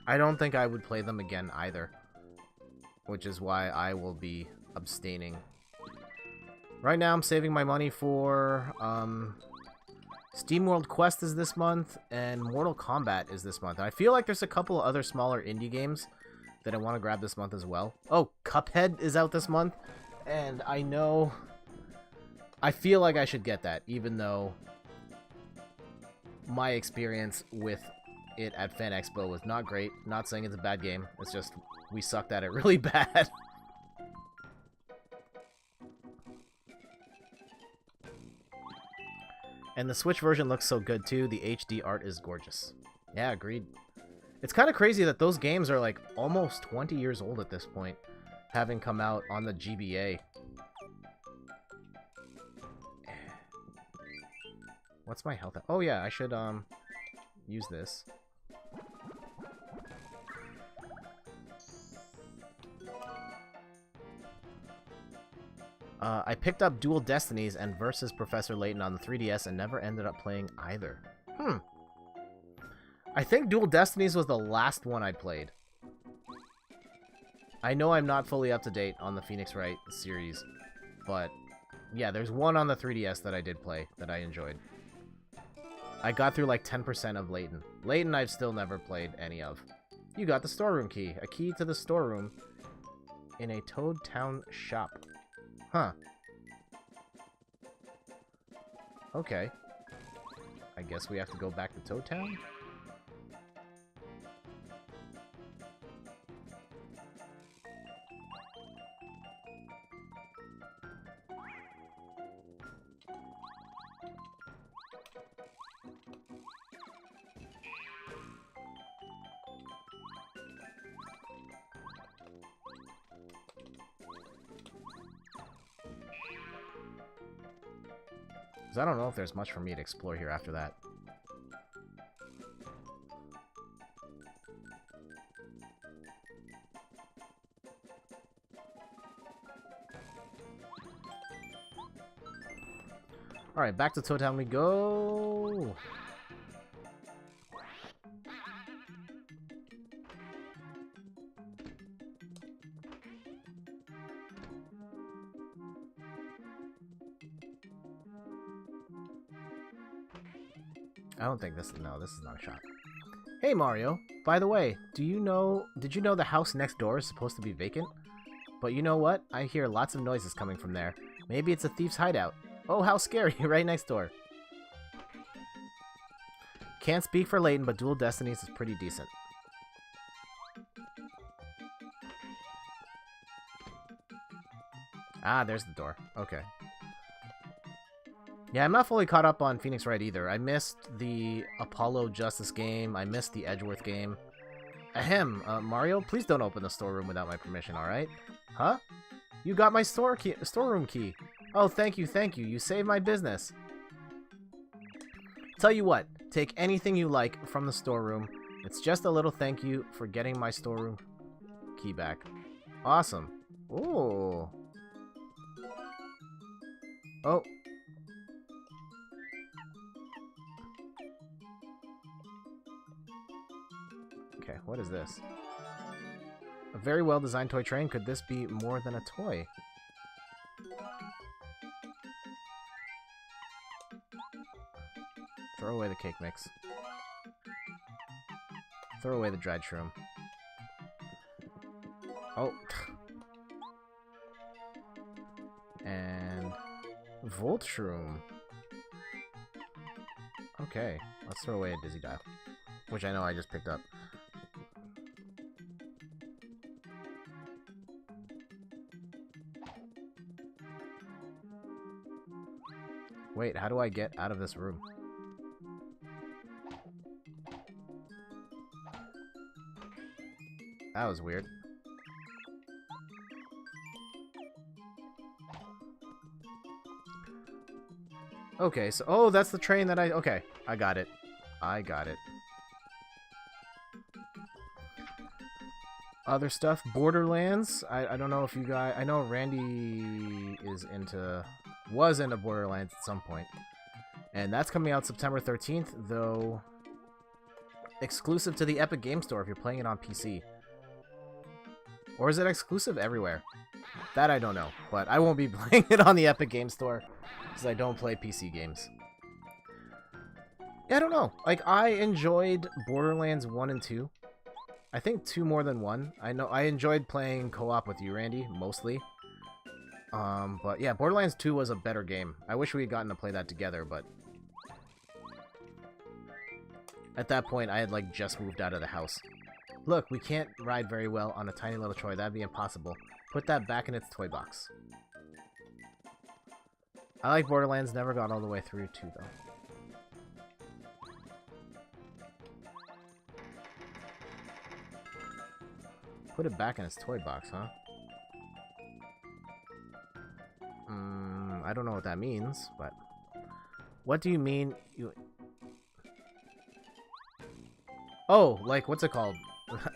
I don't think I would play them again either. Which is why I will be abstaining. Right now I'm saving my money for SteamWorld Quest is this month, and Mortal Kombat is this month. And I feel like there's a couple of other smaller indie games that I want to grab this month as well. Oh, Cuphead is out this month, and I feel like I should get that, even though my experience with it at Fan Expo was not great. Not saying it's a bad game, it's just we sucked at it really bad. And the Switch version looks so good too. The HD art is gorgeous. Yeah, agreed. It's kind of crazy that those games are like almost 20 years old at this point. having come out on the GBA. What's my health? Oh yeah, I should use this. I picked up Dual Destinies and Versus Professor Layton on the 3DS and never ended up playing either. I think Dual Destinies was the last one I played. I know I'm not fully up to date on the Phoenix Wright series, but yeah, there's one on the 3DS that I did play that I enjoyed. I got through like 10% of Layton. Layton I've still never played any of. You got the storeroom key. A key to the storeroom in a Toad Town shop. Huh. Okay. I guess we have to go back to Toad Town? I don't know if there's much for me to explore here after that. Alright, back to Toad Town we go! I don't think this is... No, this is not a shop. Hey, Mario. By the way, did you know the house next door is supposed to be vacant? But you know what? I hear lots of noises coming from there. Maybe it's a thief's hideout. Oh, how scary. Right next door. Can't speak for Layton, but Dual Destinies is pretty decent. Ah, there's the door. Okay. Yeah, I'm not fully caught up on Phoenix Wright either. I missed the Apollo Justice game. I missed the Edgeworth game. Ahem, Mario, please don't open the storeroom without my permission, alright? Huh? You got my storeroom key. Oh, thank you, thank you. You saved my business. Tell you what, take anything you like from the storeroom. It's just a little thank you for getting my storeroom key back. Awesome. Ooh. Oh. Okay, what is this? A very well-designed toy train. Could this be more than a toy? Throw away the cake mix. Throw away the dried shroom. Oh. And... Volt shroom. Okay, let's throw away a Dizzy Dial. Which I know I just picked up. Wait, how do I get out of this room? That was weird. Okay, so... Oh, that's the train that I... Okay, I got it. I got it. Other stuff. Borderlands. I don't know if you guys... I know Randy is into... Was into Borderlands at some point. And that's coming out September 13th, though... Exclusive to the Epic Game Store if you're playing it on PC. Or is it exclusive everywhere? That I don't know, but I won't be playing it on the Epic Game Store because I don't play PC games. Yeah, I don't know. Like, I enjoyed Borderlands 1 and 2. I think 2 more than 1. I know I enjoyed playing co-op with you, Randy, mostly. But yeah, Borderlands 2 was a better game. I wish we had gotten to play that together, but... At that point, I had, like, just moved out of the house. Look, we can't ride very well on a tiny little toy. That'd be impossible. Put that back in its toy box. I like Borderlands. Never got all the way through 2, though. Put it back in its toy box, huh? I don't know what that means, but... What do you mean? Oh, like, what's it called?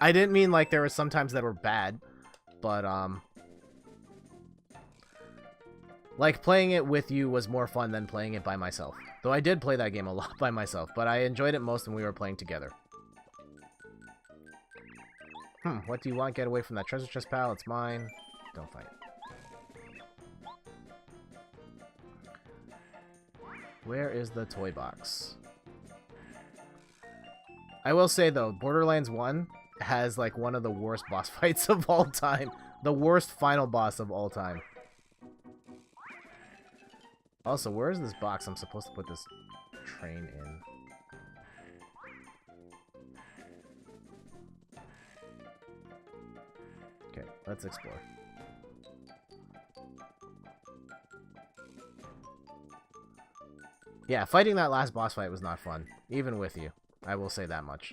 I didn't mean, like, there were some times that were bad, but, like, playing it with you was more fun than playing it by myself. Though I did play that game a lot by myself, but I enjoyed it most when we were playing together. What do you want? Get away from that treasure chest, pal. It's mine. Don't fight. Where is the toy box? I will say, though, Borderlands 1 has, like, one of the worst boss fights of all time. The worst final boss of all time. Also, where is this box? I'm supposed to put this train in. Okay, let's explore. Yeah, fighting that last boss fight was not fun, even with you. I will say that much.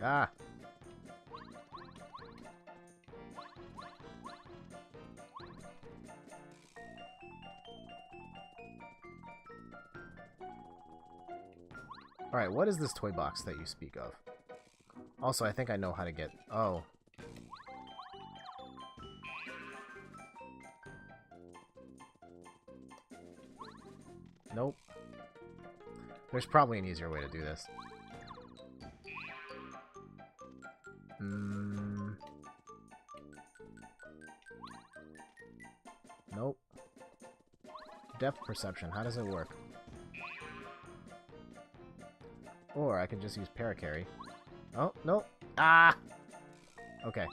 Ah. Alright, what is this toy box that you speak of? Also, I think I know how to get... Oh. Nope. There's probably an easier way to do this. Nope. Depth perception, how does it work? Or I can just use Paracarry. Oh, nope. Ah! Okay.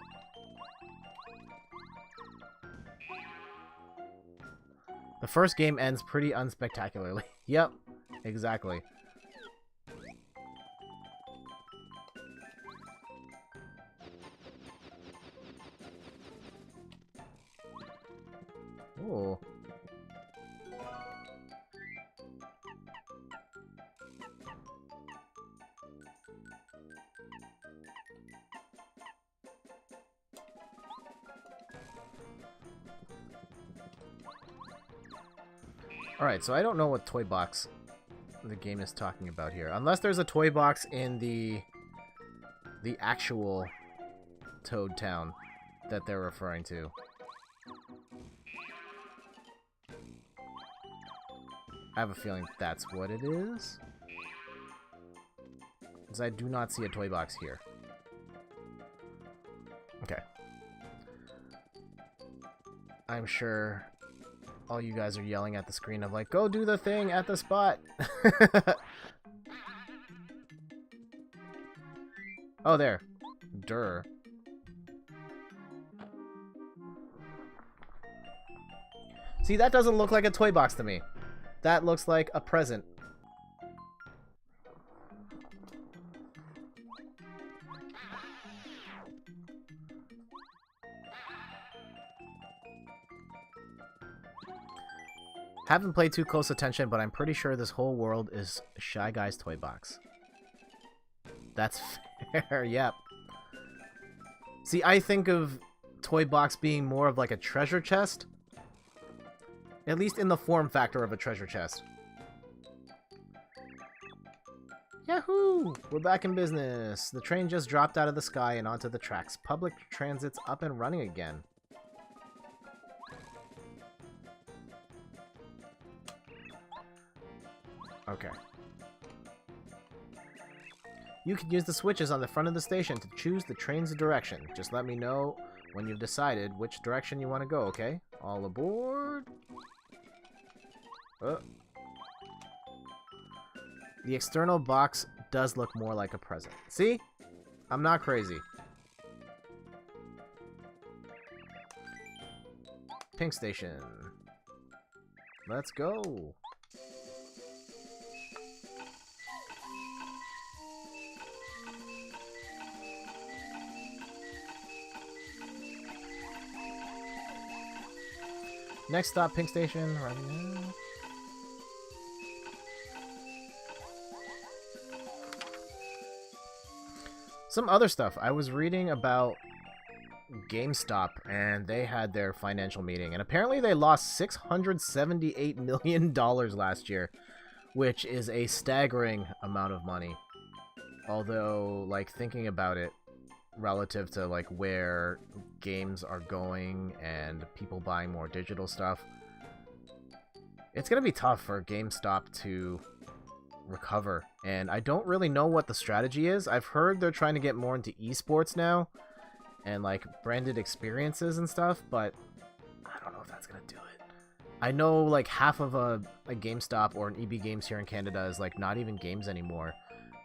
The first game ends pretty unspectacularly. Yep, exactly. Ooh. Alright, so I don't know what toy box the game is talking about here. Unless there's a toy box in the actual Toad Town that they're referring to. I have a feeling that's what it is. Because I do not see a toy box here. Okay. I'm sure all you guys are yelling at the screen of like, go do the thing at the spot! Oh, there. Durr. See, that doesn't look like a toy box to me. That looks like a present. Haven't played too close attention, but I'm pretty sure this whole world is Shy Guy's toy box. That's fair, yep. See, I think of toy box being more of like a treasure chest. At least in the form factor of a treasure chest. Yahoo! We're back in business. The train just dropped out of the sky and onto the tracks. Public transit's up and running again. Okay. You can use the switches on the front of the station to choose the train's direction. Just let me know when you've decided which direction you want to go, okay? All aboard! The external box does look more like a present. See? I'm not crazy. Pink Station. Let's go. Next stop, Pink Station. Right now. Some other stuff. I was reading about GameStop, and they had their financial meeting, and apparently they lost $678 million last year, which is a staggering amount of money. Although, like, thinking about it relative to, like, where games are going and people buying more digital stuff, it's gonna be tough for GameStop to recover, and I don't really know what the strategy is. I've heard they're trying to get more into esports now, and like branded experiences and stuff, but I don't know if that's gonna do it. I know like half of a GameStop or an EB Games here in Canada is like not even games anymore.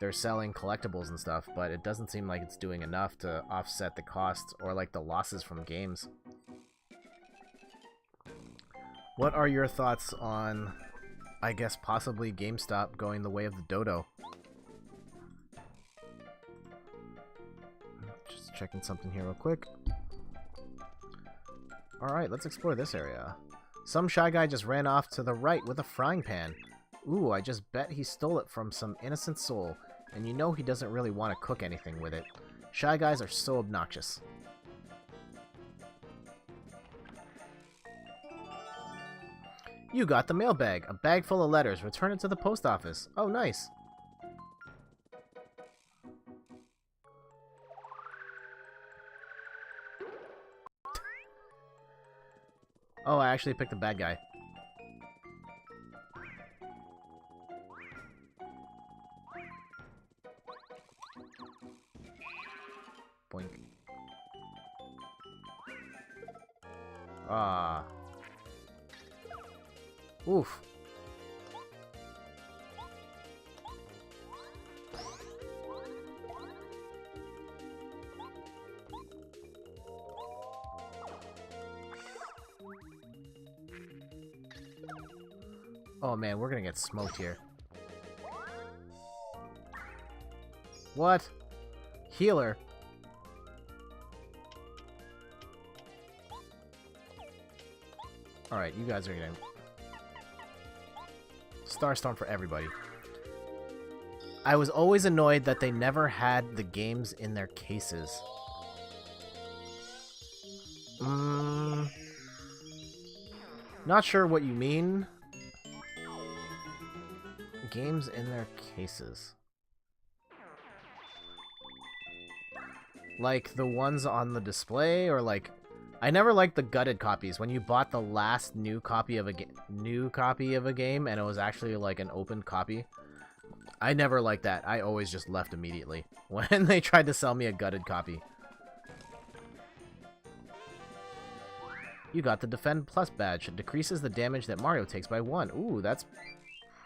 They're selling collectibles and stuff, but it doesn't seem like it's doing enough to offset the costs or like the losses from games. What are your thoughts on, I guess, possibly GameStop going the way of the dodo? Just checking something here real quick. Alright, let's explore this area. Some shy guy just ran off to the right with a frying pan. Ooh, I just bet he stole it from some innocent soul, and you know he doesn't really want to cook anything with it. Shy guys are so obnoxious. You got the mailbag. A bag full of letters. Return it to the post office. Oh, nice. Oh, I actually picked the bad guy. Boink. Ah. Oof. Oh man, we're gonna get smoked here. What? Healer? Alright, you guys are getting... Starstorm for everybody. I was always annoyed that they never had the games in their cases. Not sure what you mean. Games in their cases. Like the ones on the display, or like... I never liked the gutted copies. When you bought the last new copy of a game and it was actually like an open copy. I never liked that. I always just left immediately when they tried to sell me a gutted copy. You got the Defend Plus badge. It decreases the damage that Mario takes by 1. Ooh, that's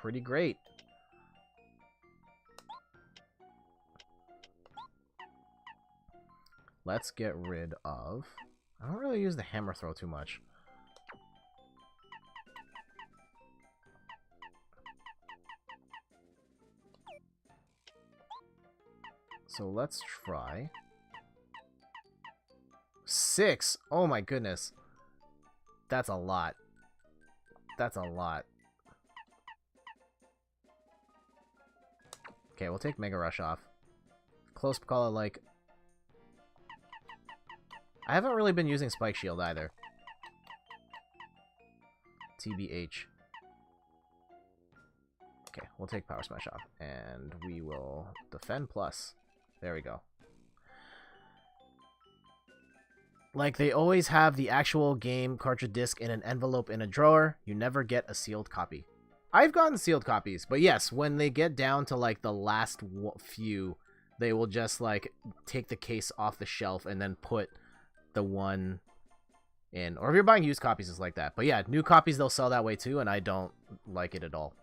pretty great. Let's get rid of... I don't really use the hammer throw too much. So let's try... 6! Oh my goodness. That's a lot. That's a lot. Okay, we'll take Mega Rush off. Close call, like... I haven't really been using Spike Shield either. TBH. Okay, we'll take Power Smash off. And we will Defend Plus. There we go. Like, they always have the actual game cartridge disc in an envelope in a drawer. You never get a sealed copy. I've gotten sealed copies, but yes, when they get down to, like, the last few, they will just, like, take the case off the shelf and then put... the one in, or if you're buying used copies, it's like that. But yeah, new copies they'll sell that way too, and I don't like it at all.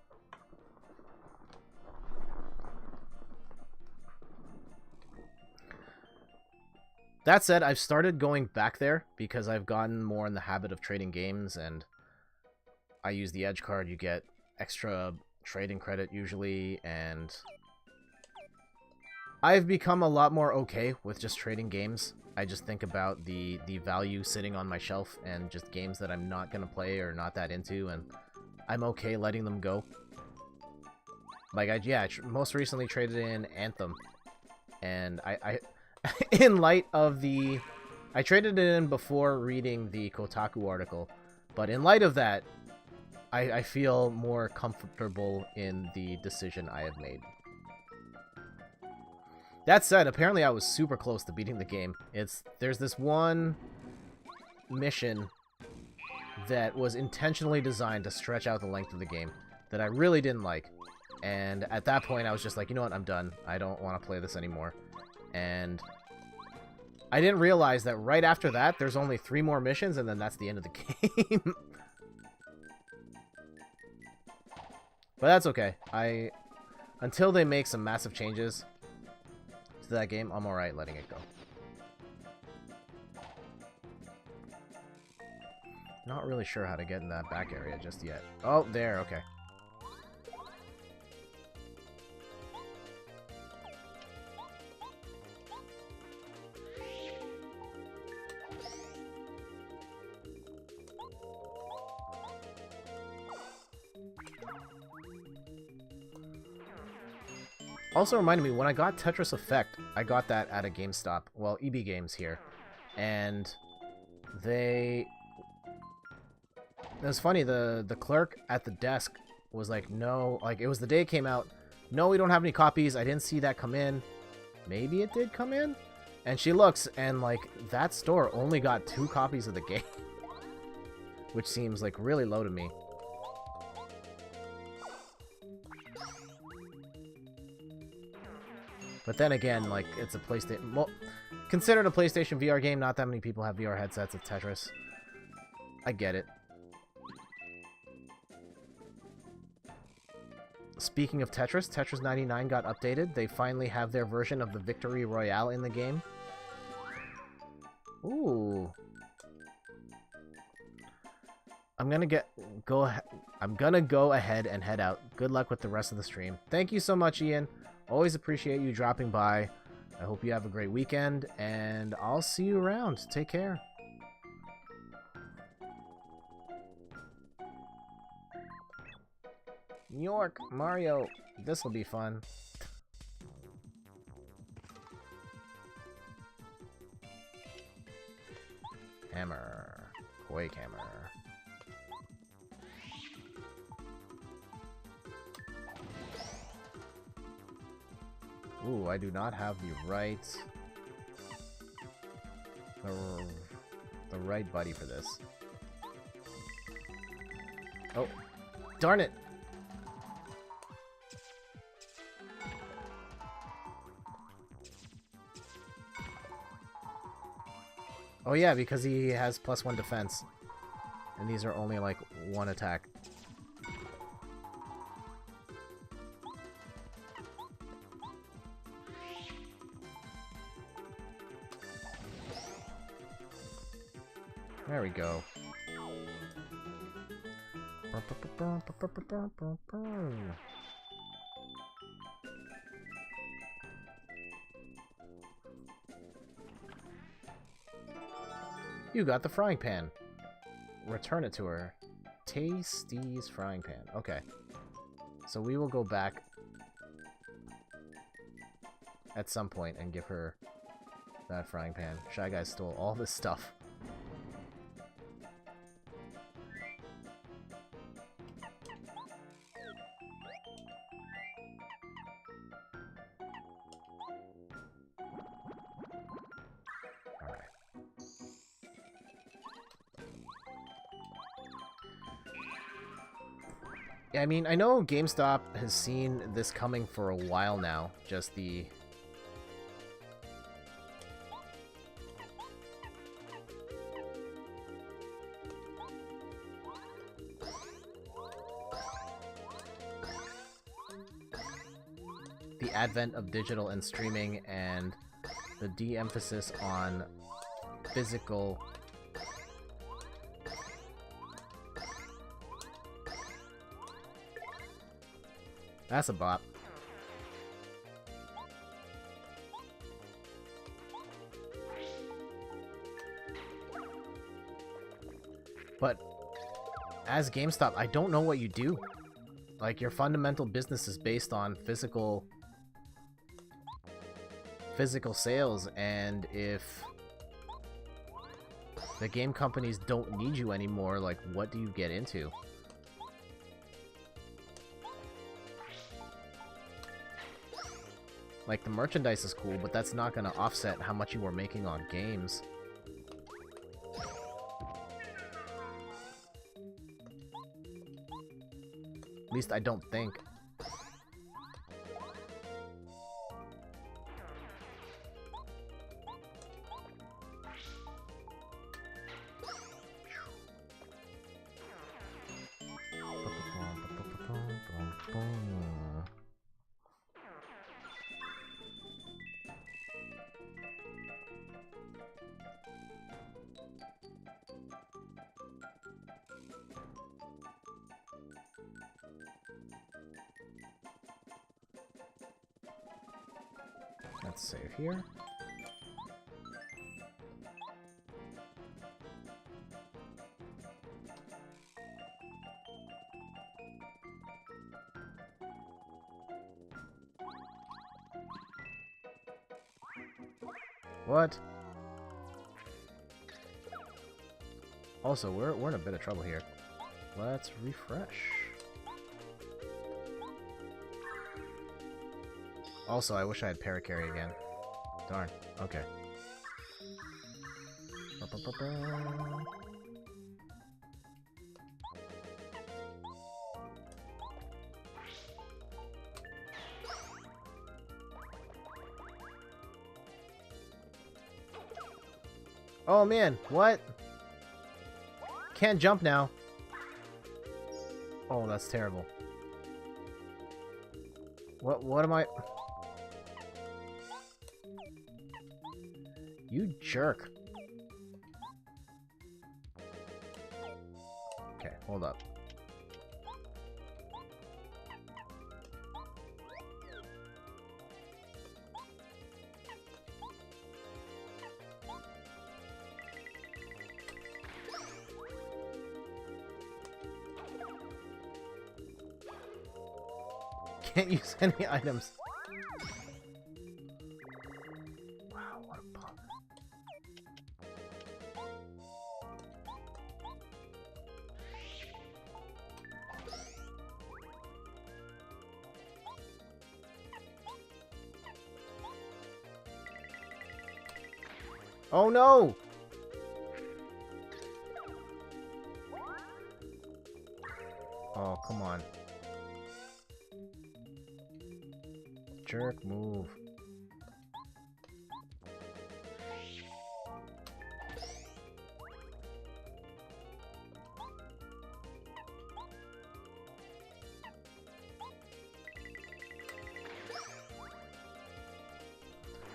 That said, I've started going back there because I've gotten more in the habit of trading games, and I use the Edge card. You get extra trading credit usually, and I've become a lot more okay with just trading games. I just think about the value sitting on my shelf and just games that I'm not going to play or not that into, and I'm okay letting them go. Like, I most recently traded in Anthem, and I in light of the... I traded it in before reading the Kotaku article, but in light of that, I feel more comfortable in the decision I have made. That said, apparently I was super close to beating the game. There's this one mission that was intentionally designed to stretch out the length of the game that I really didn't like. And at that point, I was just like, you know what, I'm done. I don't want to play this anymore. And I didn't realize that right after that, there's only 3 more missions, and then that's the end of the game. But that's okay. Until they make some massive changes to that game, I'm alright letting it go. Not really sure how to get in that back area just yet. Oh, there, okay. Also reminded me, when I got Tetris Effect, I got that at a GameStop. Well, EB Games here. And it was funny, the clerk at the desk was like, no, like, it was the day it came out. No, we don't have any copies. I didn't see that come in. Maybe it did come in? And she looks, and, like, that store only got 2 copies of the game. Which seems, like, really low to me. But then again, like, it's a PlayStation... Well, considered a PlayStation VR game, not that many people have VR headsets of Tetris. I get it. Speaking of Tetris, Tetris 99 got updated. They finally have their version of the Victory Royale in the game. Ooh. I'm gonna go ahead and head out. Good luck with the rest of the stream. Thank you so much, Ian. Always appreciate you dropping by. I hope you have a great weekend, and I'll see you around. Take care. New York, Mario. This'll be fun. Hammer. Quake Hammer. Ooh, I do not have the right buddy for this. Oh, darn it! Oh yeah, because he has +1 defense. And these are only like 1 attack. There we go. You got the frying pan. Return it to her. Tasty's frying pan. Okay. So we will go back at some point and give her that frying pan. Shy Guy stole all this stuff. I mean, I know GameStop has seen this coming for a while now, just the... the advent of digital and streaming, and the de-emphasis on physical. That's a bop. But as GameStop, I don't know what you do. Like, your fundamental business is based on physical sales, and if the game companies don't need you anymore, like, what do you get into? Like, the merchandise is cool, but that's not gonna offset how much you were making on games. At least I don't think. Let's save here. What? Also, we're in a bit of trouble here. Let's refresh. Also, I wish I had Paracarry again. Darn. Okay. Oh man, what? Can't jump now. Oh, that's terrible. What am I? You jerk. Okay, hold up. Can't use any items. Wow, what a punk. Oh no! Oh, come on. Jerk move.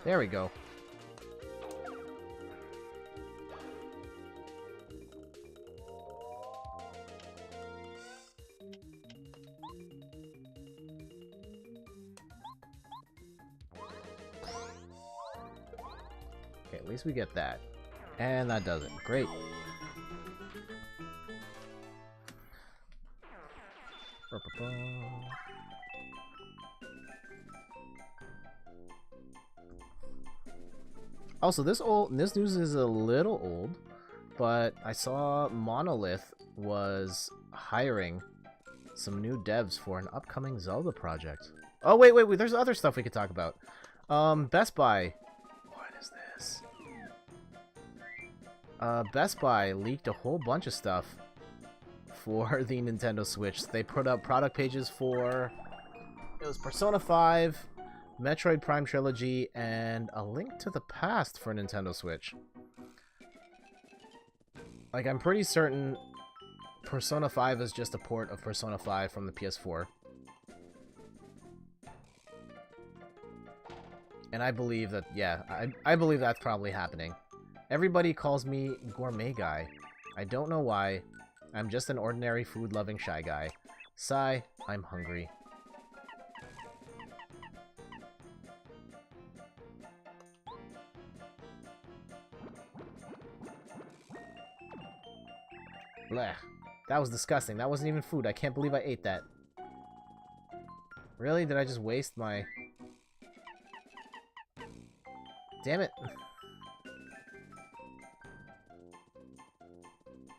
There we go. Okay, at least we get that. And that does it. Great. Also, this news is a little old, but I saw Monolith was hiring some new devs for an upcoming Zelda project. Oh, wait, there's other stuff we could talk about. Best Buy. What is this? Best Buy leaked a whole bunch of stuff for the Nintendo Switch. They put up product pages for... It was Persona 5, Metroid Prime Trilogy, and A Link to the Past for Nintendo Switch. Like, I'm pretty certain Persona 5 is just a port of Persona 5 from the PS4. And I believe that, yeah, I believe that's probably happening. Everybody calls me Gourmet Guy. I don't know why. I'm just an ordinary food-loving shy guy. Sigh, I'm hungry. Blech. That was disgusting. That wasn't even food. I can't believe I ate that. Really? Did I just waste my... Damn it.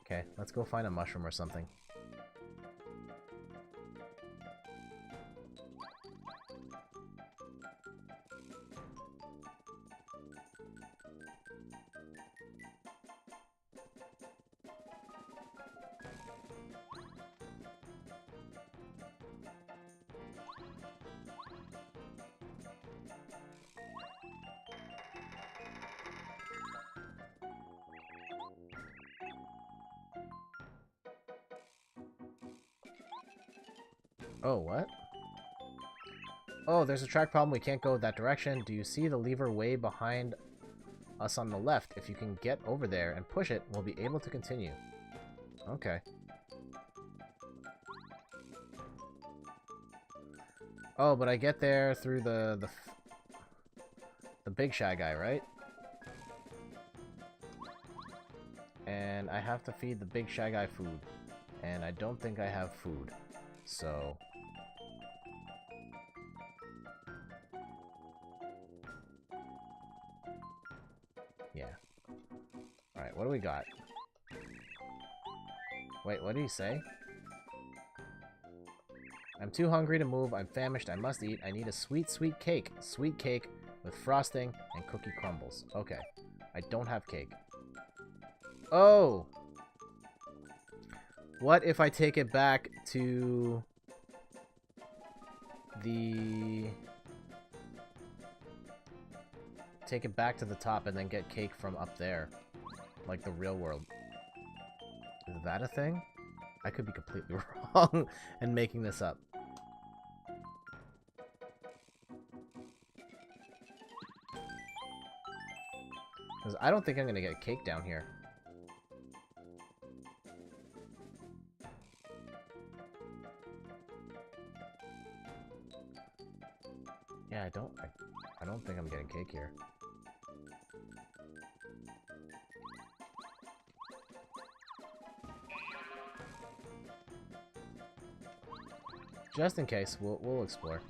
Okay, let's go find a mushroom or something. Oh, what? Oh, there's a track problem. We can't go that direction. Do you see the lever way behind us on the left? If you can get over there and push it, we'll be able to continue. Okay. Oh, but I get there through the big shy guy, right? And I have to feed the big shy guy food. And I don't think I have food. So... yeah. Alright, what do we got? Wait, what did he say? I'm too hungry to move. I'm famished. I must eat. I need a sweet, sweet cake. Sweet cake with frosting and cookie crumbles. Okay. I don't have cake. Oh! What if I take it back to the... Take it back to the top and then get cake from up there. Like the real world. Is that a thing? I could be completely wrong and making this up. Because I don't think I'm going to get cake down here. Yeah, I don't think I'm getting cake here. Just in case, we'll explore.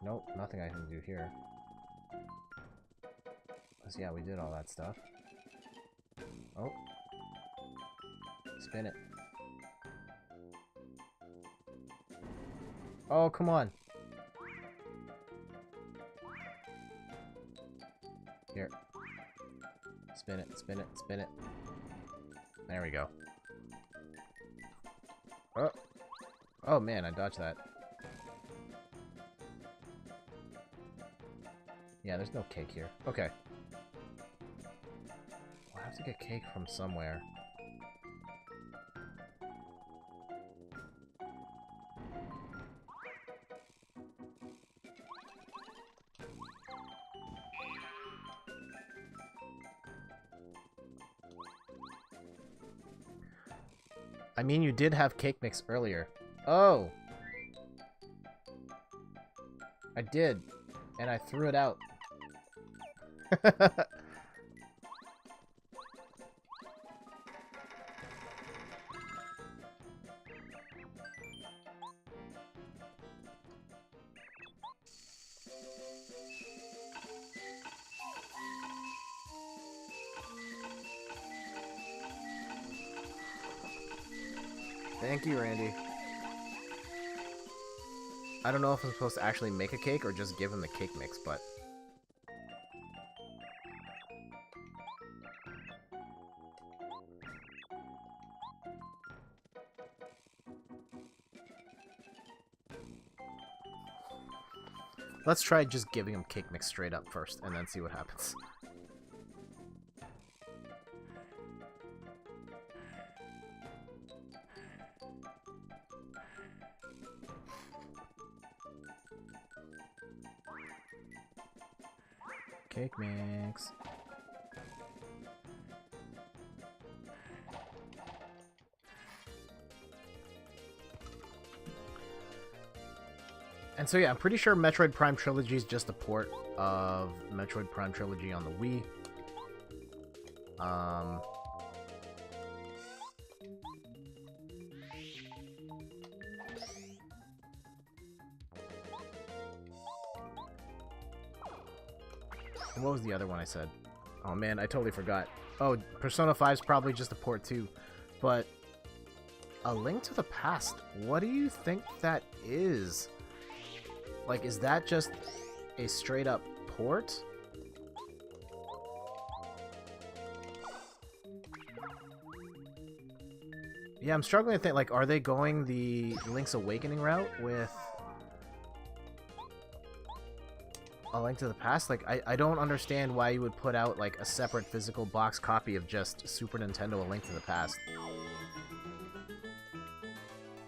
Nope, nothing I can do here. Because yeah, we did all that stuff. Oh. Spin it. Oh, come on. Here. Spin it, spin it, spin it. There we go. Oh. Oh man, I dodged that. Yeah, there's no cake here. Okay. I'll have to get cake from somewhere. I mean, you did have cake mix earlier. Oh! I did. And I threw it out. Thank you, Randy. I don't know if I'm supposed to actually make a cake or just give him the cake mix, but... let's try just giving him cake mix straight up first, and then see what happens. Cake mix. And so yeah, I'm pretty sure Metroid Prime Trilogy is just a port of Metroid Prime Trilogy on the Wii. And what was the other one I said? Oh man, I totally forgot. Oh, Persona 5 is probably just a port too. But A Link to the Past, what do you think that is? Like, is that just a straight up port? Yeah, I'm struggling to think, like, are they going the Link's Awakening route with A Link to the Past? Like, I don't understand why you would put out, like, a separate physical box copy of just Super Nintendo A Link to the Past.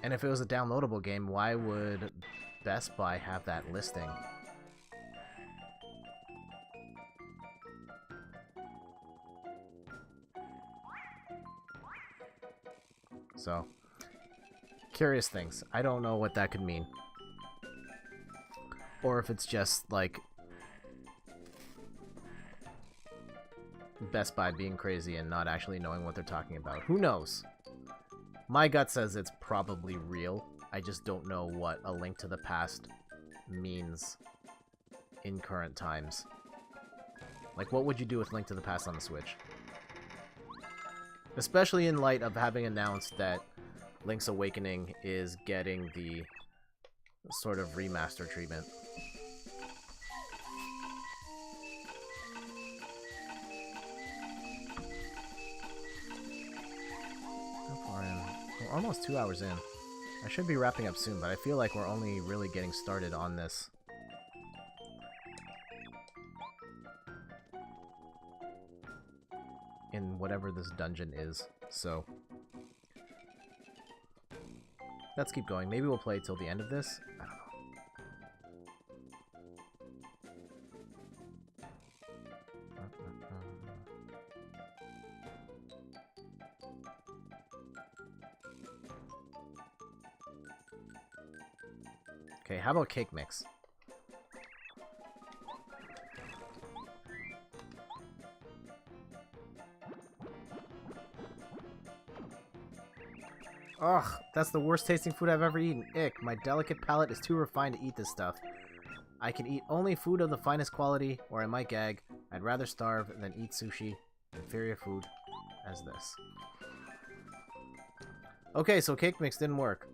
And if it was a downloadable game, why would Best Buy have that listing? So, curious things. I don't know what that could mean. Or if it's just, like, Best Buy being crazy and not actually knowing what they're talking about. Who knows? My gut says it's probably real. I just don't know what A Link to the Past means in current times. Like, what would you do with Link to the Past on the Switch? Especially in light of having announced that Link's Awakening is getting the sort of remaster treatment. How far in? We're almost 2 hours in. I should be wrapping up soon, but I feel like we're only really getting started on this. In whatever this dungeon is, so let's keep going. Maybe we'll play till the end of this. I don't know. Okay, how about Cake Mix? Ugh, that's the worst tasting food I've ever eaten. Ick, my delicate palate is too refined to eat this stuff. I can eat only food of the finest quality, or I might gag. I'd rather starve than eat sushi. Inferior food as this. Okay, so Cake Mix didn't work.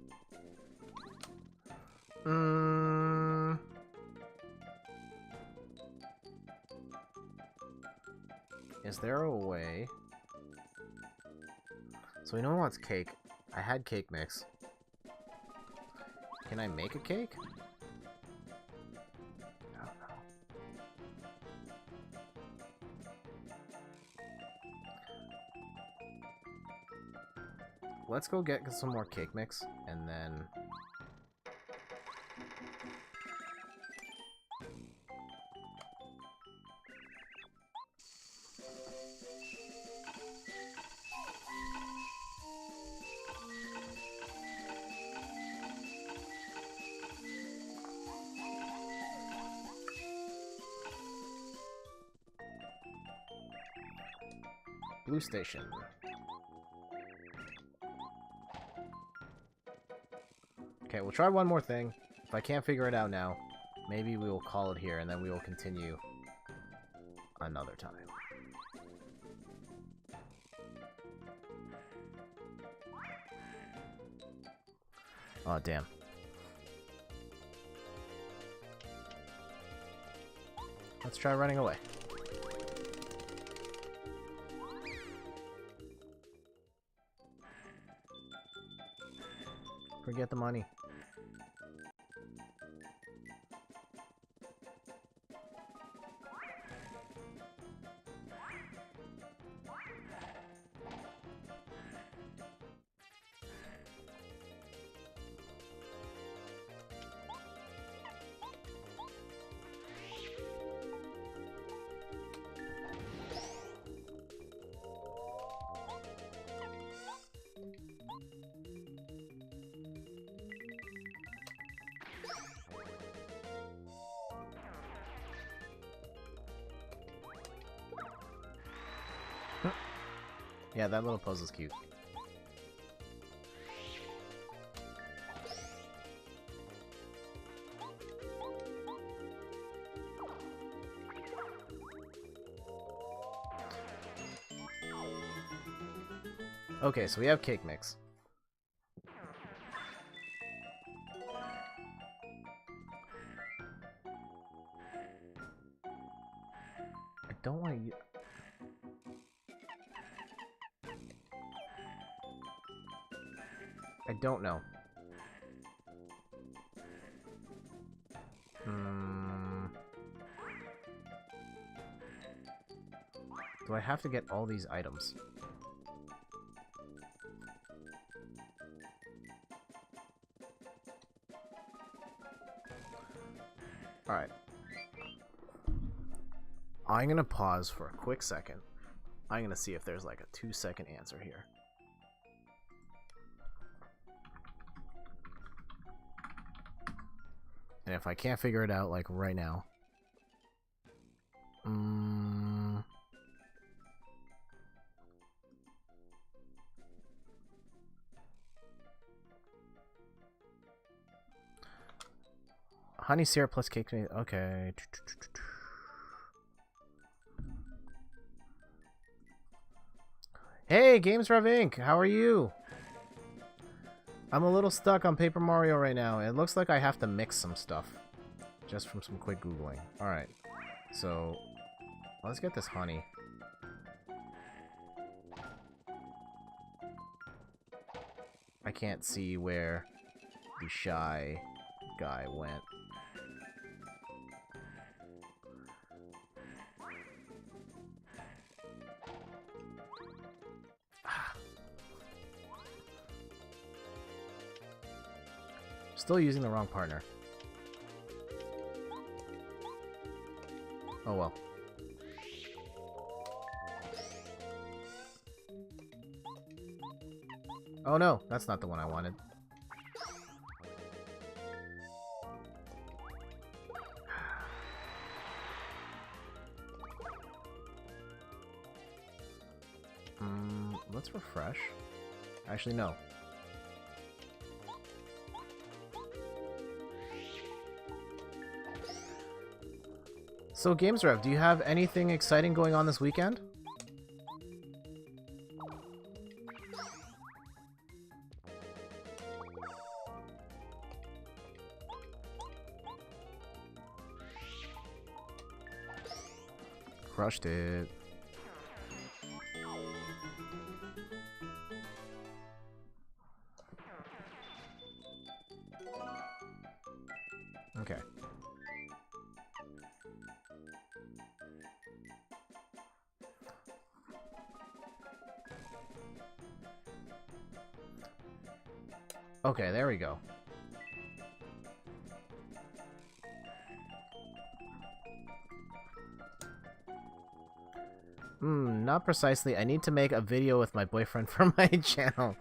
Is there a way? So we know who wants cake. I had Cake Mix. Can I make a cake? I don't know. Let's go get some more Cake Mix, and then... Blue Station. Okay, we'll try one more thing. If I can't figure it out now, maybe we will call it here, and then we will continue another time. Oh, damn. Let's try running away. Forget the money. Yeah, that little puzzle's cute. Okay, so we have cake mix. I don't want to... I don't know. Do I have to get all these items? Alright. I'm gonna pause for a quick second. I'm gonna see if there's like a 2-second answer here. And if I can't figure it out, like, right now... Honey syrup plus cake... Okay. Hey, GamesRev Inc. How are you? I'm a little stuck on Paper Mario right now. It looks like I have to mix some stuff. Just from some quick Googling. Alright. So, let's get this honey. I can't see where the shy guy went. Still using the wrong partner. Oh well. Oh no, that's not the one I wanted. Let's refresh. Actually, no. So, GamesRev, do you have anything exciting going on this weekend? Crushed it. Okay. Okay, there we go. Not precisely. I need to make a video with my boyfriend for my channel.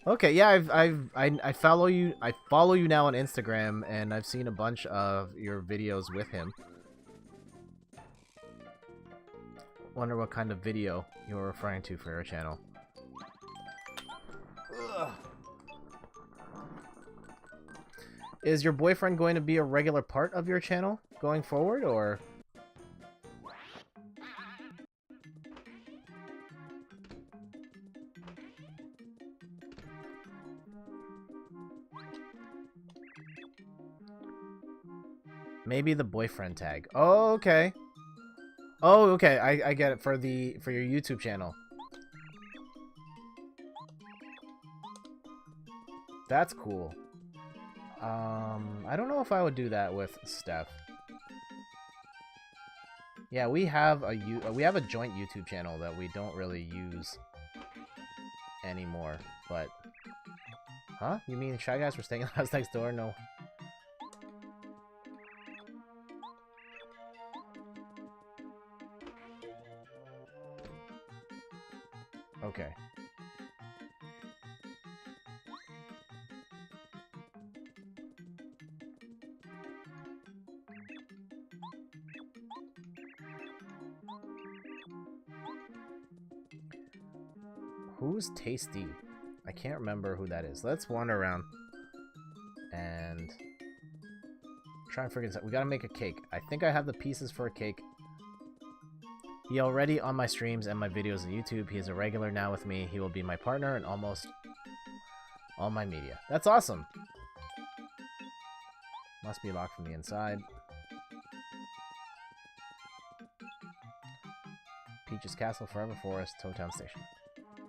Okay, yeah, I follow you. I follow you now on Instagram, and I've seen a bunch of your videos with him. Wonder what kind of video you're referring to for your channel. Ugh. Is your boyfriend going to be a regular part of your channel going forward, or...? Maybe the boyfriend tag. Oh, okay. Oh, okay. I get it for your YouTube channel. That's cool. I don't know if I would do that with Steph. Yeah, we have a joint YouTube channel that we don't really use anymore, but... Huh? You mean Shy Guys were staying in the house next door? No. Okay. Who's Tasty? I can't remember who that is. Let's wander around and try and figure this out. We gotta make a cake. I think I have the pieces for a cake. He already on my streams and my videos on YouTube. He is a regular now with me. He will be my partner in almost all my media. That's awesome. Must be locked from the inside. Peach's Castle, Forever Forest, Toad Town Station.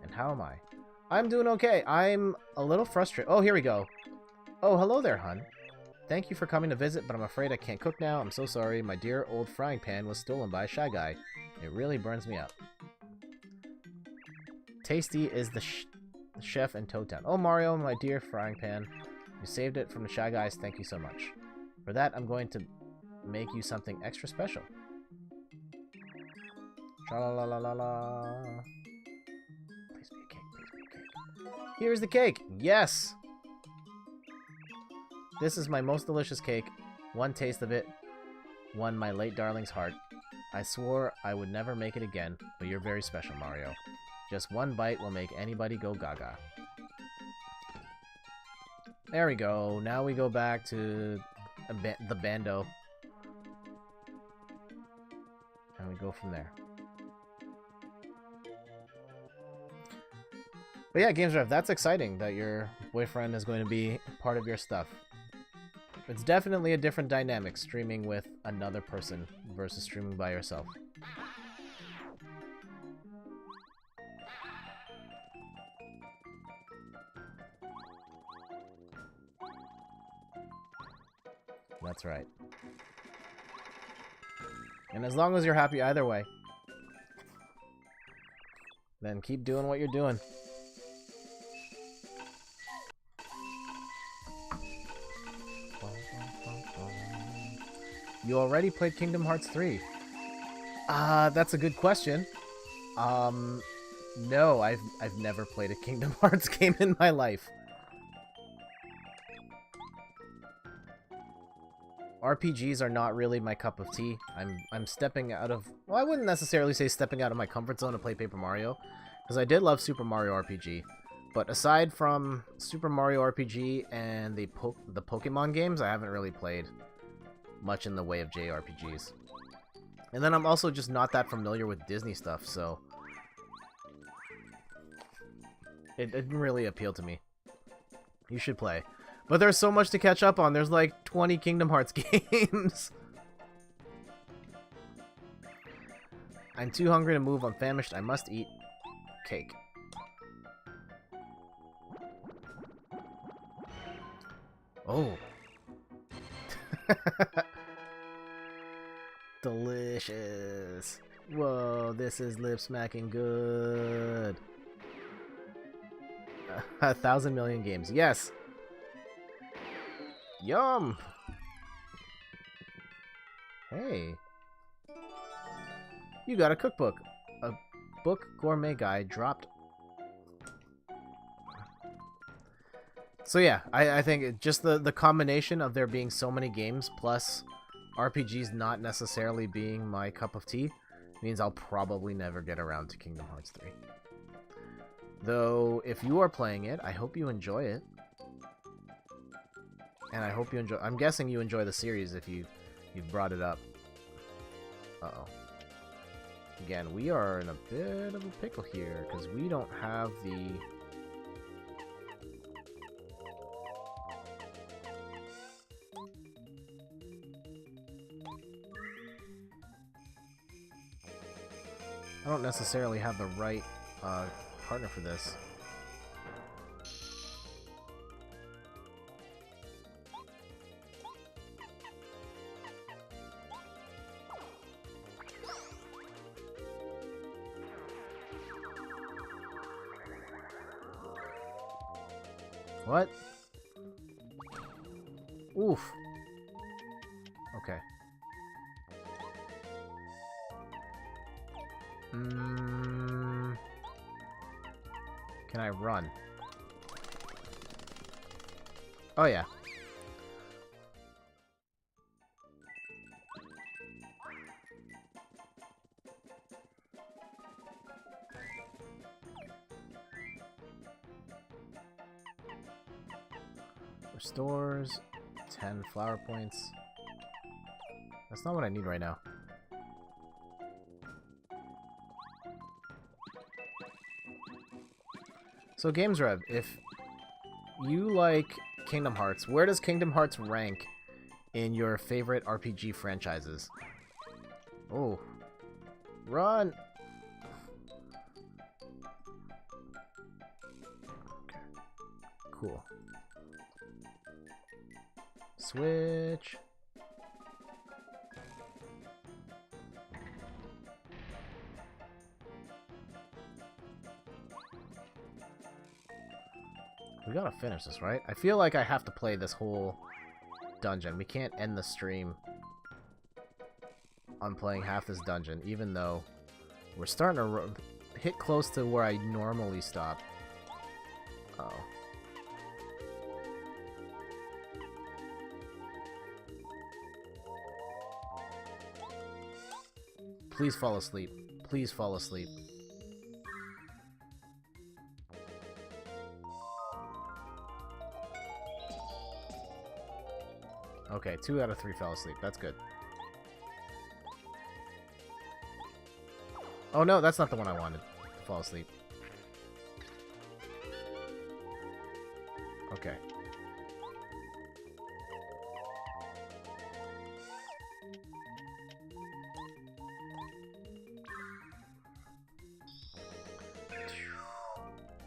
And how am I? I'm doing okay. I'm a little frustrated. Oh, here we go. Oh, hello there, hun. Thank you for coming to visit, but I'm afraid I can't cook now. I'm so sorry. My dear old frying pan was stolen by a Shy Guy. It really burns me up. Tasty is the chef in Toad Town. Oh, Mario, my dear frying pan. You saved it from the Shy Guys. Thank you so much. For that, I'm going to make you something extra special. Tra-la-la-la-la-la. Please be a cake. Please be a cake. Here's the cake. Yes! This is my most delicious cake. One taste of it won my late darling's heart. I swore I would never make it again, but you're very special, Mario. Just one bite will make anybody go gaga. There we go. Now we go back to the bando. And we go from there. But yeah, Games Rev, that's exciting that your boyfriend is going to be part of your stuff. It's definitely a different dynamic streaming with another person versus streaming by yourself. That's right. And as long as you're happy either way, then keep doing what you're doing. You already played Kingdom Hearts 3? That's a good question. No, I've never played a Kingdom Hearts game in my life. RPGs are not really my cup of tea. I'm stepping out of... Well, I wouldn't necessarily say stepping out of my comfort zone to play Paper Mario, because I did love Super Mario RPG. But aside from Super Mario RPG and the Pokemon games, I haven't really played much in the way of JRPGs. And then I'm also just not that familiar with Disney stuff, so it didn't really appeal to me. You should play. But there's so much to catch up on. There's like 20 Kingdom Hearts games. I'm too hungry to move. I'm famished. I must eat cake. Oh. Delicious. Whoa, this is lip smacking good. 1,000 million games. Yes. Yum. Hey. You got a cookbook. A book gourmet guide dropped. So yeah, I think just the combination of there being so many games plus RPGs not necessarily being my cup of tea means I'll probably never get around to Kingdom Hearts 3. Though, if you are playing it, I hope you enjoy it. And I hope you enjoy... I'm guessing you enjoy the series if you've brought it up. Uh-oh. Again, we are in a bit of a pickle here, because we don't have the... I don't necessarily have the right partner for this. What? Oof. Okay. Can I run? Oh, yeah. Restores 10 flower points. That's not what I need right now. So Games Rev, if you like Kingdom Hearts, where does Kingdom Hearts rank in your favorite RPG franchises? Oh. Run! Okay. Cool. Switch. We gotta finish this, right? I feel like I have to play this whole dungeon. We can't end the stream on playing half this dungeon, even though we're starting to hit close to where I normally stop. Uh oh. Please fall asleep. Please fall asleep. Okay, 2 out of 3 fell asleep. That's good. Oh no, that's not the one I wanted. To fall asleep. Okay.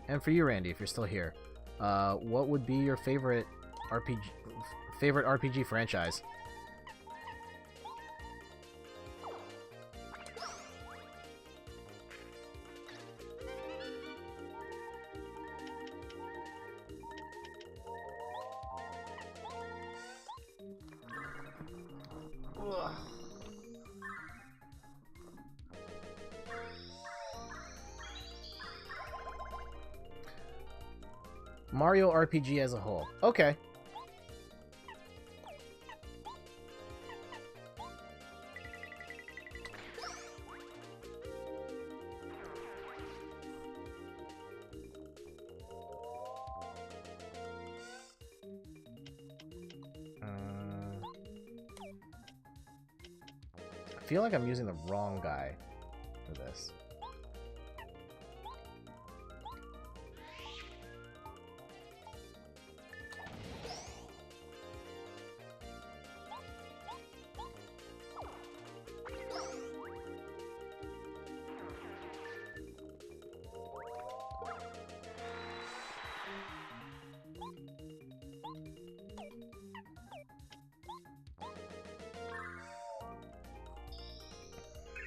And for you, Randy, if you're still here, what would be your favorite RPG franchise? Ugh. Mario RPG as a whole. Okay. I feel like I'm using the wrong guy for this.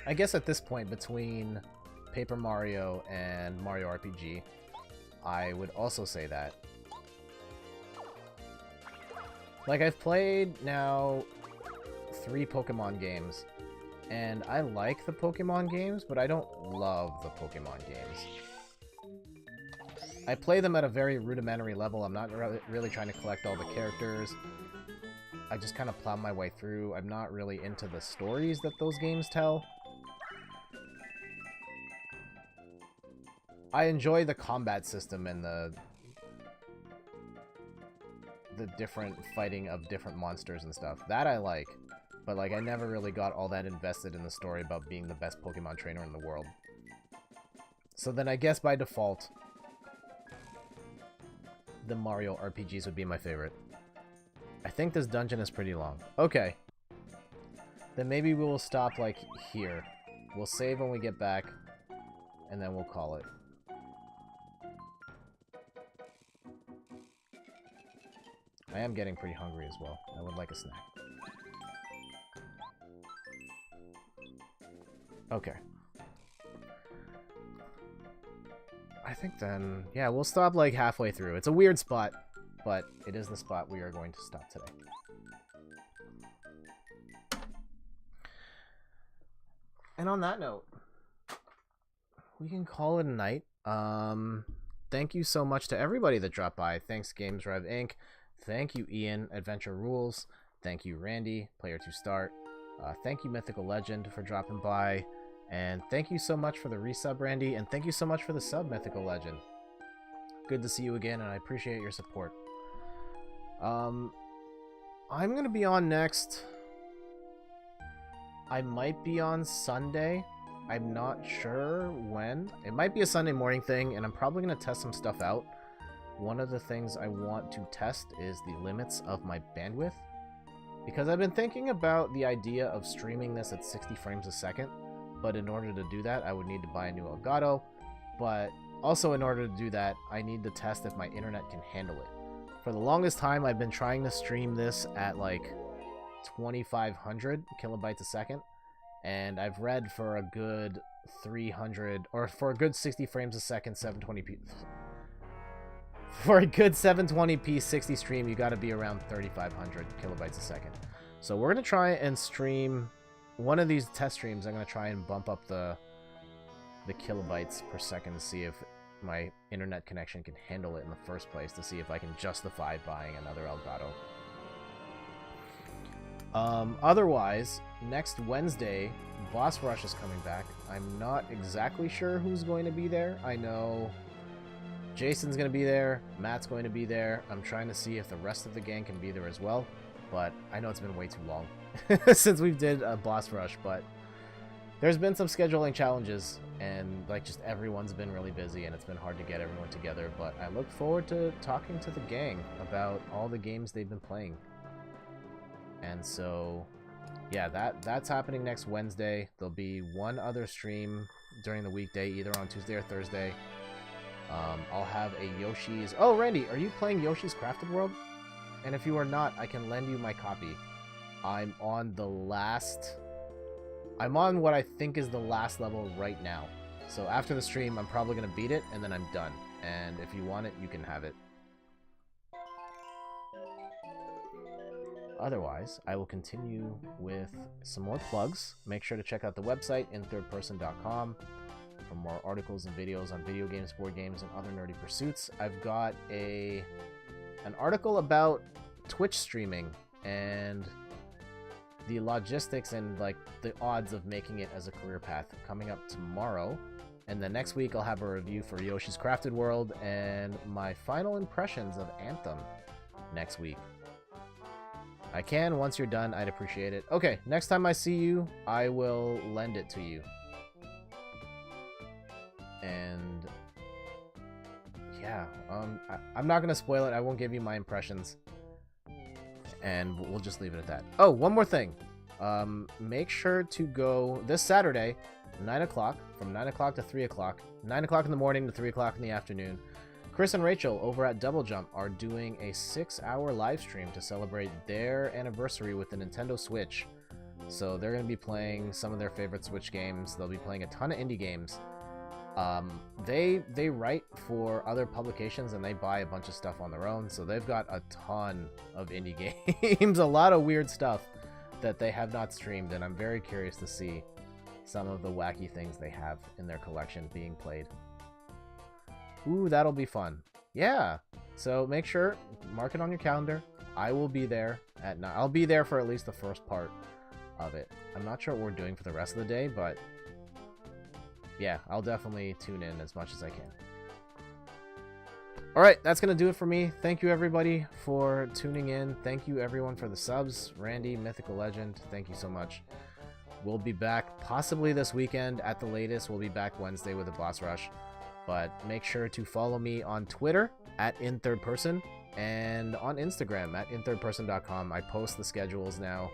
I guess at this point, between Paper Mario and Mario RPG, I would also say that. Like, I've played now 3 Pokemon games, and I like the Pokemon games, but I don't love the Pokemon games. I play them at a very rudimentary level. I'm not really trying to collect all the characters. I just kind of plow my way through. I'm not really into the stories that those games tell. I enjoy the combat system and the different fighting of different monsters and stuff. That I like. But, like, I never really got all that invested in the story about being the best Pokemon trainer in the world. So then I guess by default, the Mario RPGs would be my favorite. I think this dungeon is pretty long. Okay. Then maybe we will stop, like, here. We'll save when we get back, and then we'll call it. I am getting pretty hungry as well. I would like a snack. Okay. I think then, yeah, we'll stop like halfway through. It's a weird spot, but it is the spot we are going to stop today. And on that note, we can call it a night. Thank you so much to everybody that dropped by. Thanks, Games Rev Inc. Thank you, Ian, Adventure Rules. Thank you, Randy, Player to Start. Thank you, Mythical Legend, for dropping by. And thank you so much for the resub, Randy. And thank you so much for the sub, Mythical Legend. Good to see you again, and I appreciate your support. I'm going to be on next. I might be on Sunday. I'm not sure when. It might be a Sunday morning thing, and I'm probably going to test some stuff out. One of the things I want to test is the limits of my bandwidth, because I've been thinking about the idea of streaming this at 60 frames a second, but in order to do that, I would need to buy a new Elgato, but also in order to do that, I need to test if my internet can handle it. For the longest time, I've been trying to stream this at like 2,500 kilobytes a second, and I've read for a good 300, or for a good 60 frames a second, 720p. For a good 720p 60 stream, you got to be around 3,500 kilobytes a second. So we're going to try and stream one of these test streams. I'm going to try and bump up the kilobytes per second to see if my internet connection can handle it in the first place, to see if I can justify buying another Elgato. Otherwise, next Wednesday, Boss Rush is coming back. I'm not exactly sure who's going to be there. I know Jason's going to be there, Matt's going to be there. I'm trying to see if the rest of the gang can be there as well, but I know it's been way too long since we did a Boss Rush, but there's been some scheduling challenges, and like just everyone's been really busy, and it's been hard to get everyone together, but I look forward to talking to the gang about all the games they've been playing. And so, yeah, that's happening next Wednesday. There'll be one other stream during the weekday, either on Tuesday or Thursday. I'll have a Yoshi's... Oh, Randy, are you playing Yoshi's Crafted World? And if you are not, I can lend you my copy. I'm on the last... I'm on what I think is the last level right now. So after the stream, I'm probably going to beat it, and then I'm done. And if you want it, you can have it. Otherwise, I will continue with some more plugs. Make sure to check out the website, inthirdperson.com, for more articles and videos on video games, board games, and other nerdy pursuits. I've got an article about Twitch streaming and the logistics and like the odds of making it as a career path coming up tomorrow. And then next week I'll have a review for Yoshi's Crafted World and my final impressions of Anthem next week. I can, once you're done, I'd appreciate it. Okay, next time I see you, I will lend it to you. And yeah, I'm not gonna spoil it. I won't give you my impressions, and we'll just leave it at that. Oh, one more thing. Make sure to go this Saturday, 9 o'clock, from 9 o'clock to 3 o'clock, 9 o'clock in the morning to 3 o'clock in the afternoon. Chris and Rachel over at Double Jump are doing a 6-hour live stream to celebrate their anniversary with the Nintendo Switch. So they're going to be playing some of their favorite Switch games. They'll be playing a ton of indie games. They write for other publications and they buy a bunch of stuff on their own, so they've got a ton of indie games, a lot of weird stuff that they have not streamed, and I'm very curious to see some of the wacky things they have in their collection being played. Ooh, that'll be fun. Yeah, so make sure, mark it on your calendar. I will be there at 9. I'll be there for at least the first part of it. I'm not sure what we're doing for the rest of the day, but yeah, I'll definitely tune in as much as I can. Alright, that's going to do it for me. Thank you everybody for tuning in. Thank you everyone for the subs. Randy, Mythical Legend, thank you so much. We'll be back possibly this weekend at the latest. We'll be back Wednesday with a Boss Rush. But make sure to follow me on Twitter at InThirdPerson and on Instagram at InThirdPerson.com. I post the schedules now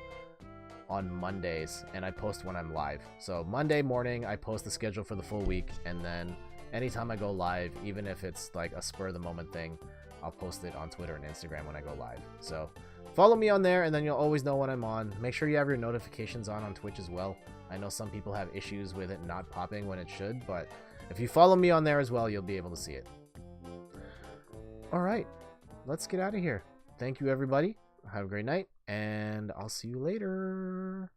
on Mondays, and I post when I'm live. So Monday morning, I post the schedule for the full week, and then anytime I go live, even if it's like a spur-of-the-moment thing, I'll post it on Twitter and Instagram when I go live. So follow me on there, and then you'll always know when I'm on. Make sure you have your notifications on Twitch as well. I know some people have issues with it not popping when it should, but if you follow me on there as well, you'll be able to see it. Alright, let's get out of here. Thank you, everybody. Have a great night, and I'll see you later.